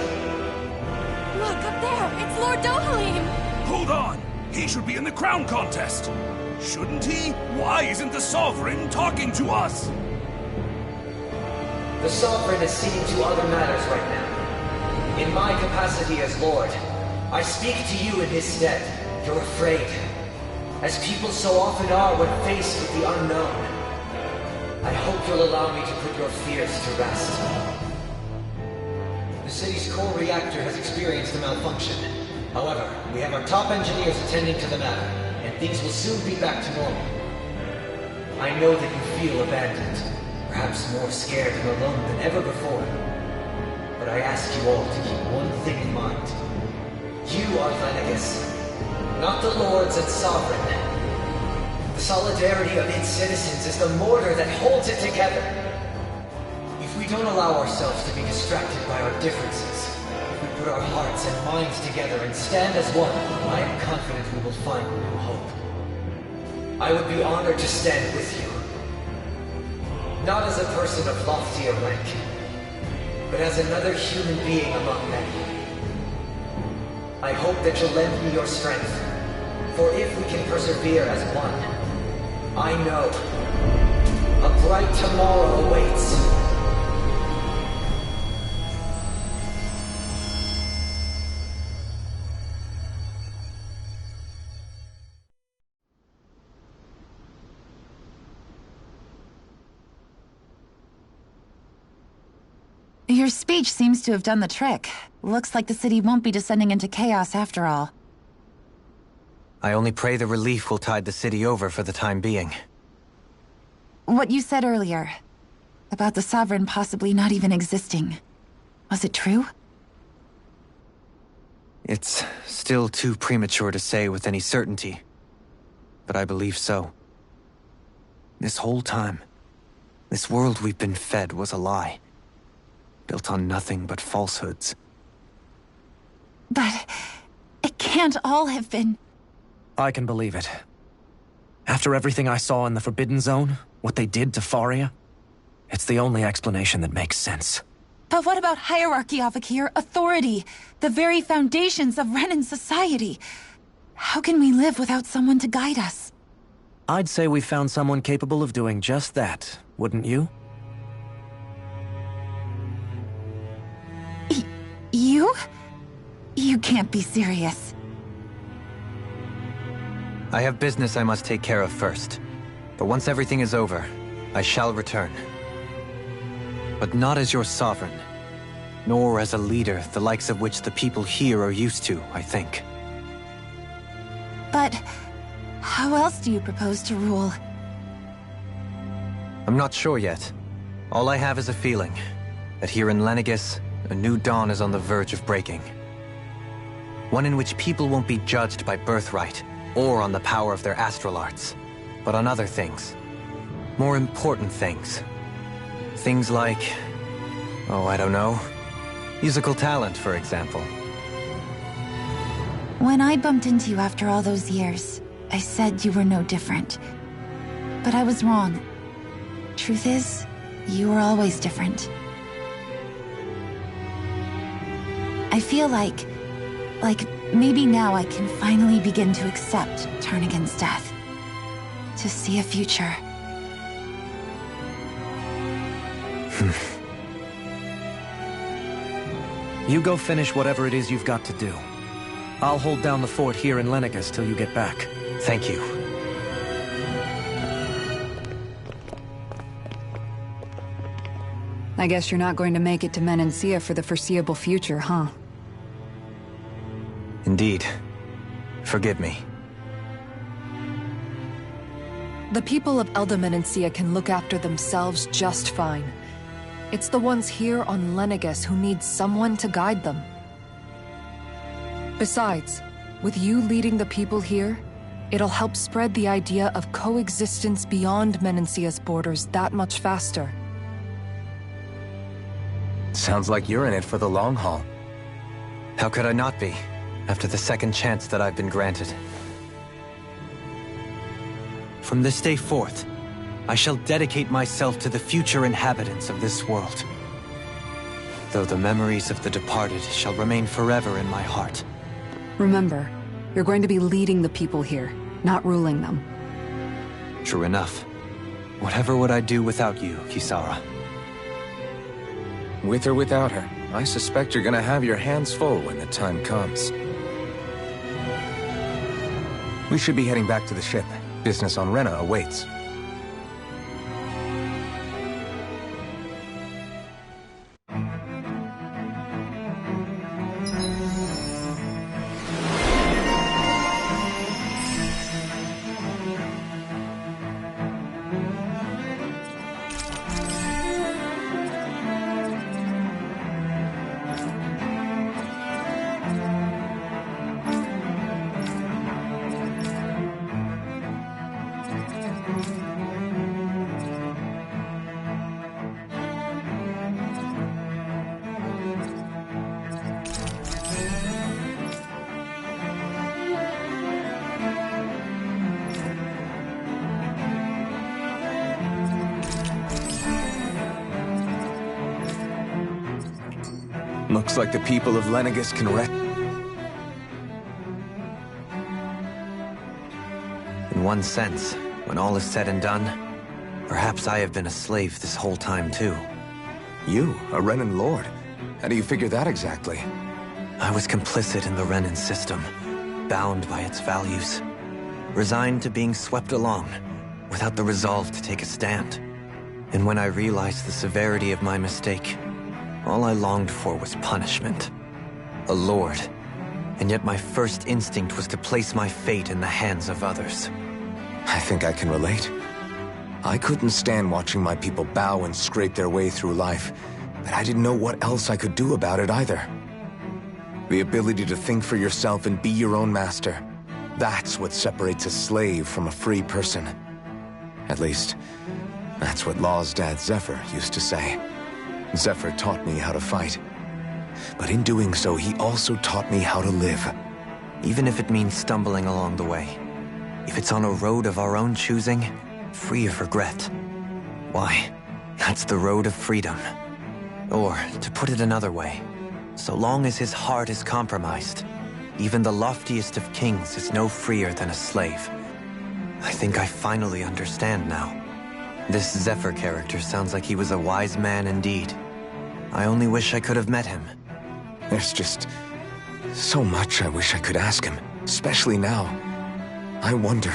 Look, up there! It's Lord Dohalim! Hold on! He should be in the crown contest! Shouldn't he? Why isn't the Sovereign talking to us? The Sovereign is seeing to other matters right now. In my capacity as Lord, I speak to you in his stead. You're afraid. As people so often are when faced with the unknown. I hope you'll allow me to put your fears to rest. The city's core reactor has experienced a malfunction. However, we have our top engineers attending to the matter, and things will soon be back to normal. I know that you feel abandoned, perhaps more scared and alone than ever before. But I ask you all to keep one thing in mind. You are Lenegus, not the Lords and Sovereign. The solidarity of its citizens is the mortar that holds it together. If we don't allow ourselves to be distracted by our differences, if we put our hearts and minds together and stand as one, I am confident we will find new hope. I would be honored to stand with you. Not as a person of loftier rank, but as another human being among many. I hope that you'll lend me your strength, for if we can persevere as one, I know a bright tomorrow awaits. Your speech seems to have done the trick. Looks like the city won't be descending into chaos after all. I only pray the relief will tide the city over for the time being. What you said earlier, about the Sovereign possibly not even existing, was it true? It's still too premature to say with any certainty, but I believe so. This whole time, this world we've been fed was a lie, built on nothing but falsehoods. But it can't all have been... I can believe it. After everything I saw in the Forbidden Zone, what they did to Faria, it's the only explanation that makes sense. But what about hierarchy, Avakir? Authority? The very foundations of Renan society? How can we live without someone to guide us? I'd say we found someone capable of doing just that, wouldn't you? You? You can't be serious. I have business I must take care of first. But once everything is over, I shall return. But not as your sovereign, nor as a leader the likes of which the people here are used to, I think. But how else do you propose to rule? I'm not sure yet. All I have is a feeling that here in Lenegis, a new dawn is on the verge of breaking. One in which people won't be judged by birthright or on the power of their astral arts, but on other things. More important things. Things like, oh, I don't know, musical talent, for example. When I bumped into you after all those years, I said you were no different. But I was wrong. Truth is, you were always different. I feel like maybe now I can finally begin to accept Turnagain's death. To see a future. You go finish whatever it is you've got to do. I'll hold down the fort here in Lenegis till you get back. Thank you. I guess you're not going to make it to Menancia for the foreseeable future, huh? Indeed. Forgive me. The people of Elda Menancia can look after themselves just fine. It's the ones here on Lenegis who need someone to guide them. Besides, with you leading the people here, it'll help spread the idea of coexistence beyond Menancia's borders that much faster. Sounds like you're in it for the long haul. How could I not be, after the second chance that I've been granted? From this day forth, I shall dedicate myself to the future inhabitants of this world. Though the memories of the departed shall remain forever in my heart. Remember, you're going to be leading the people here, not ruling them. True enough. Whatever would I do without you, Kisara? With or without her, I suspect you're gonna have your hands full when the time comes. We should be heading back to the ship. Business on Rena awaits. Looks like the people of Lenegis can rest. In one sense, when all is said and done, perhaps I have been a slave this whole time too. You, a Renan Lord? How do you figure that exactly? I was complicit in the Renan system, bound by its values, resigned to being swept along, without the resolve to take a stand. And when I realized the severity of my mistake, All I longed for was punishment. A lord. And yet my first instinct was to place my fate in the hands of others. I think I can relate. I couldn't stand watching my people bow and scrape their way through life, but I didn't know what else I could do about it either. The ability to think for yourself and be your own master. That's what separates a slave from a free person. At least, that's what Law's dad Zephyr used to say. Zephyr taught me how to fight. But in doing so, he also taught me how to live. Even if it means stumbling along the way. If it's on a road of our own choosing, free of regret. Why, that's the road of freedom. Or, to put it another way, so long as his heart is compromised, even the loftiest of kings is no freer than a slave. I think I finally understand now. This Zephyr character sounds like he was a wise man indeed. I only wish I could have met him. There's just so much I wish I could ask him, especially now. I wonder,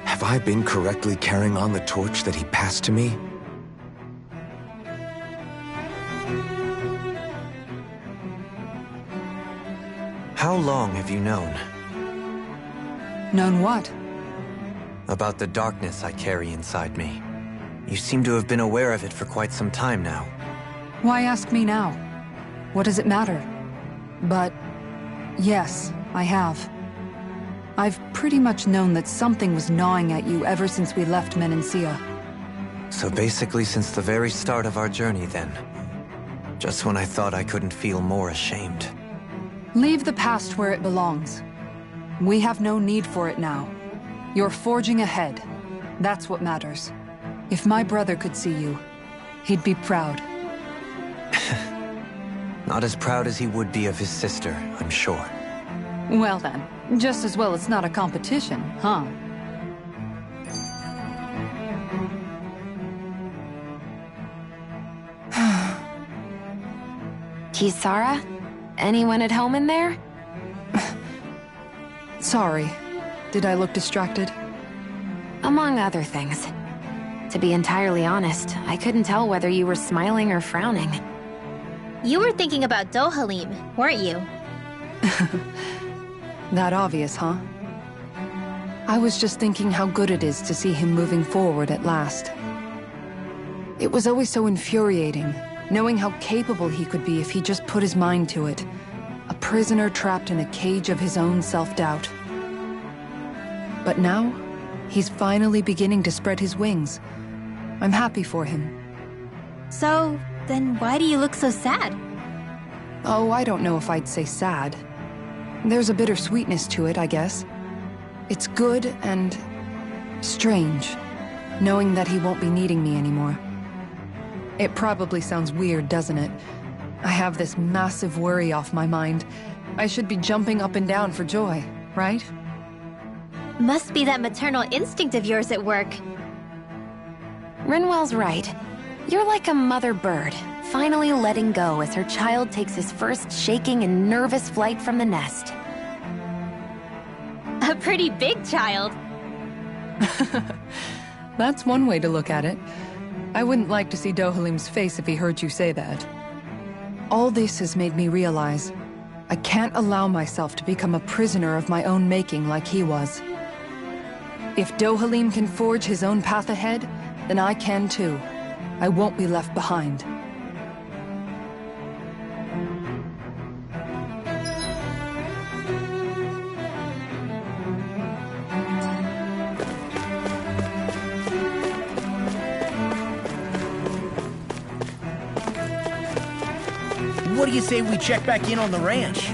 have I been correctly carrying on the torch that he passed to me? How long have you known? Known what? About the darkness I carry inside me. You seem to have been aware of it for quite some time now. Why ask me now? What does it matter? But yes, I have. I've pretty much known that something was gnawing at you ever since we left Menancia. So basically since the very start of our journey then. Just when I thought I couldn't feel more ashamed. Leave the past where it belongs. We have no need for it now. You're forging ahead. That's what matters. If my brother could see you, he'd be proud. Not as proud as he would be of his sister, I'm sure. Well then, just as well it's not a competition, huh? Kisara? Anyone at home in there? Sorry. Did I look distracted? Among other things. To be entirely honest, I couldn't tell whether you were smiling or frowning. You were thinking about Dohalim, weren't you? That obvious, huh? I was just thinking how good it is to see him moving forward at last. It was always so infuriating, knowing how capable he could be if he just put his mind to it. A prisoner trapped in a cage of his own self-doubt. But now, he's finally beginning to spread his wings. I'm happy for him. So, then why do you look so sad? Oh, I don't know if I'd say sad. There's a bittersweetness to it, I guess. It's good and strange, knowing that he won't be needing me anymore. It probably sounds weird, doesn't it? I have this massive worry off my mind. I should be jumping up and down for joy, right? Must be that maternal instinct of yours at work. Rinwell's right. You're like a mother bird, finally letting go as her child takes his first shaking and nervous flight from the nest. A pretty big child. That's one way to look at it. I wouldn't like to see Dohalim's face if he heard you say that. All this has made me realize I can't allow myself to become a prisoner of my own making like he was. If Dohalim can forge his own path ahead, then I can too. I won't be left behind. What do you say we check back in on the ranch?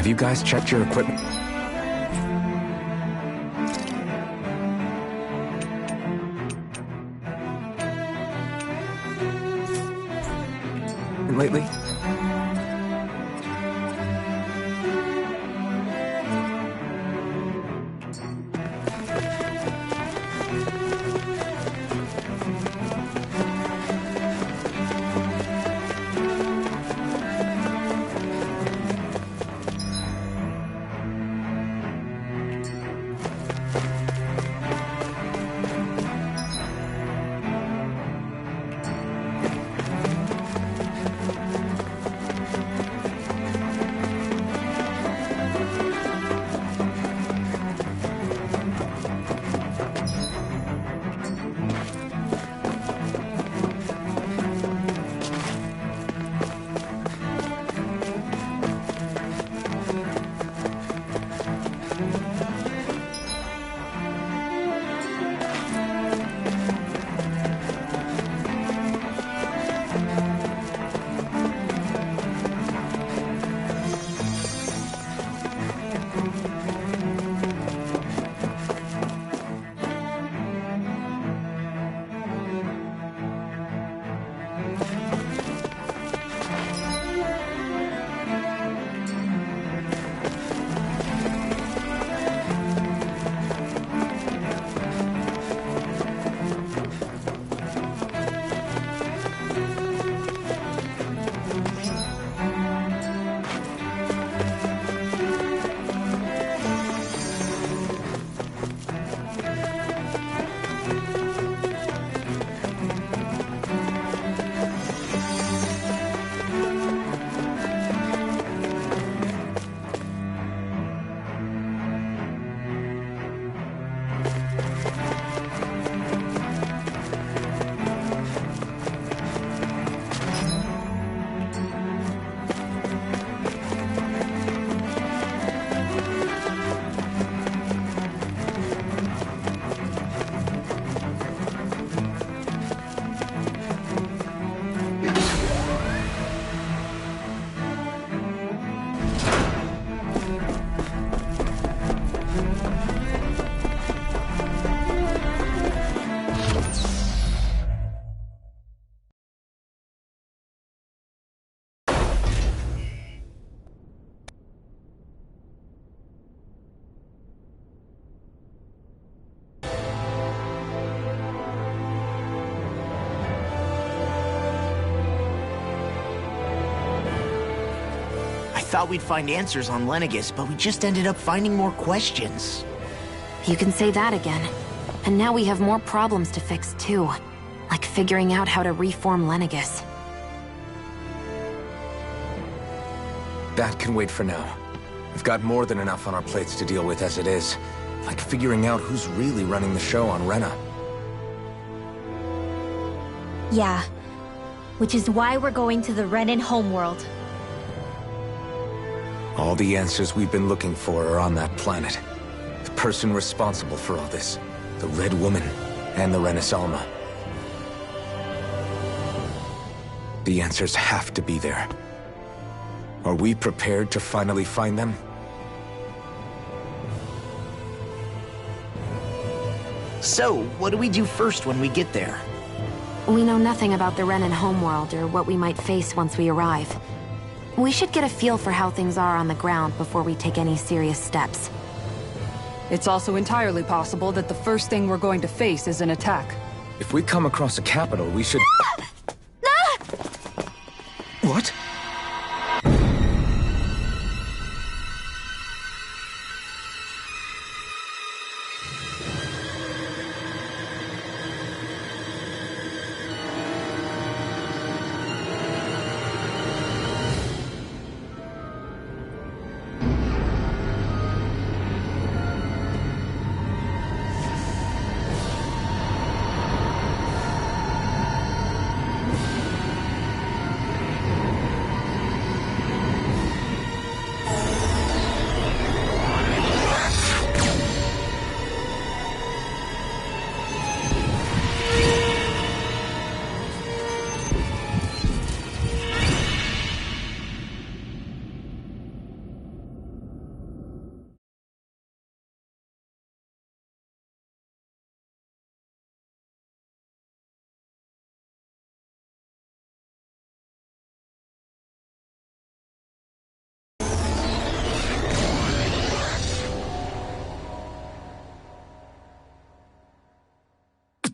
you guys checked your equipment? And lately? Thought we'd find answers on Lenegus, but we just ended up finding more questions. You can say that again. And now we have more problems to fix, too. Like figuring out how to reform Lenegus. That can wait for now. We've got more than enough on our plates to deal with as it is. Like figuring out who's really running the show on Rena. Yeah. Which is why we're going to the Renan homeworld. All the answers we've been looking for are on that planet. The person responsible for all this. The Red Woman and the Renaissance. The answers have to be there. Are we prepared to finally find them? So, what do we do first when we get there? We know nothing about the Renan homeworld or what we might face once we arrive. We should get a feel for how things are on the ground before we take any serious steps. It's also entirely possible that the first thing we're going to face is an attack. If we come across a capital, we should... What?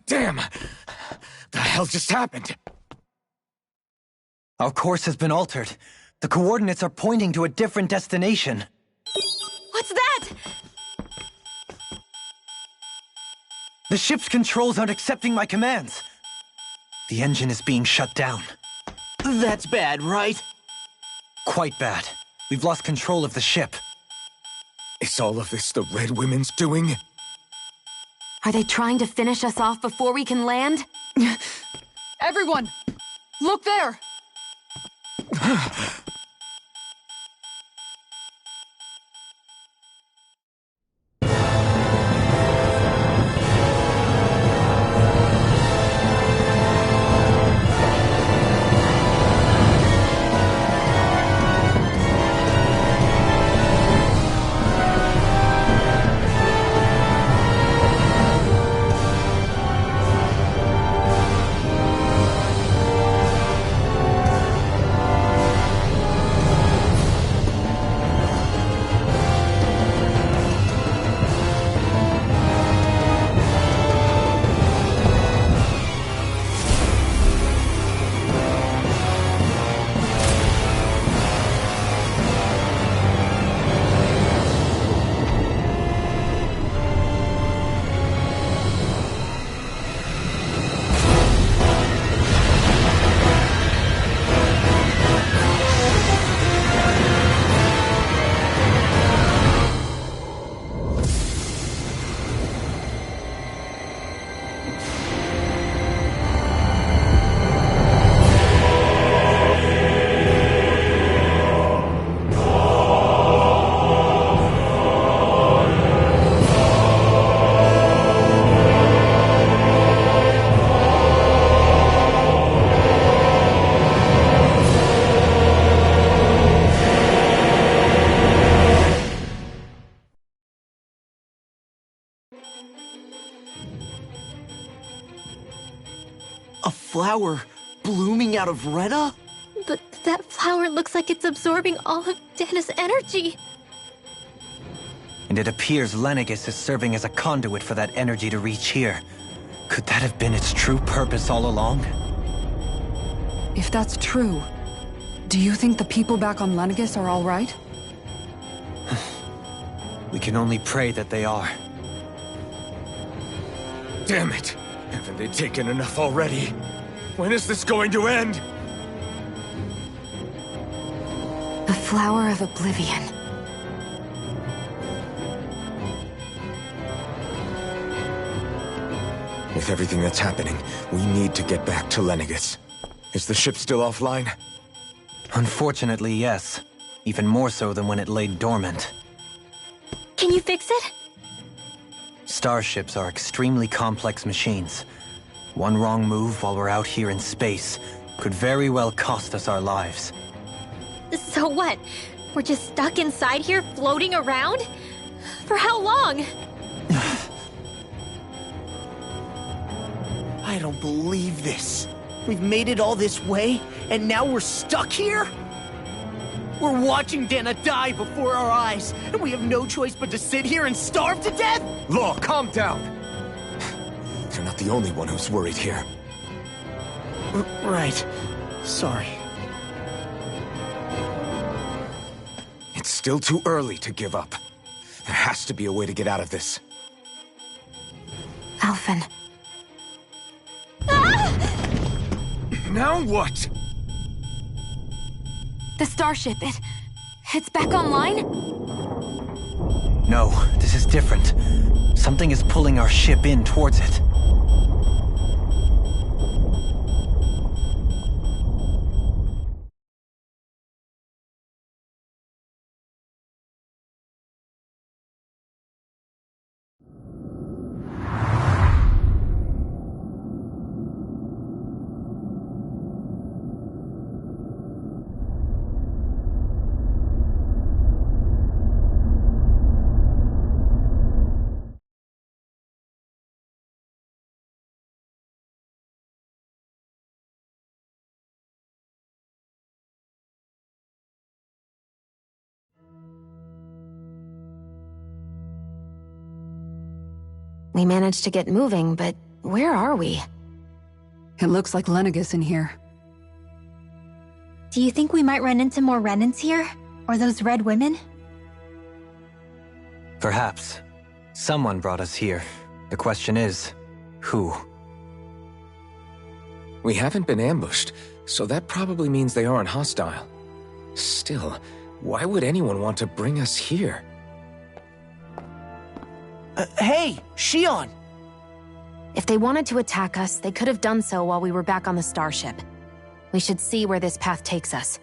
Damn! The hell just happened? Our course has been altered. The coordinates are pointing to a different destination. What's that? The ship's controls aren't accepting my commands. The engine is being shut down. That's bad, right? Quite bad. We've lost control of the ship. Is all of this the Red Women's doing? Are they trying to finish us off before we can land? Everyone! Look there! A flower blooming out of Rena? But that flower looks like it's absorbing all of Dana's energy. And it appears Lenegis is serving as a conduit for that energy to reach here. Could that have been its true purpose all along? If that's true, do you think the people back on Lenegis are all right? We can only pray that they are. Damn it! Haven't they taken enough already? When is this going to end? The Flower of Oblivion. With everything that's happening, we need to get back to Lenegis. Is the ship still offline? Unfortunately, yes. Even more so than when it lay dormant. Can you fix it? Starships are extremely complex machines. One wrong move while we're out here in space could very well cost us our lives. So what? We're just stuck inside here, floating around? For how long? I don't believe this. We've made it all this way, and now we're stuck here? We're watching Dana die before our eyes, and we have no choice but to sit here and starve to death? Law, calm down! You're not the only one who's worried here. Right. Sorry. It's still too early to give up. There has to be a way to get out of this. Alphen. Now what? The starship, it's back online? No, this is different. Something is pulling our ship in towards it. We managed to get moving, but Where are we? It looks like Lenegus in here. Do you think we might run into more Renans here? Or those red women? Perhaps. Someone brought us here. The question is, who? We haven't been ambushed, so that probably means they aren't hostile. Still, why would anyone want to bring us here? Hey, Shion! If they wanted to attack us, they could have done so while we were back on the starship. We should see where this path takes us.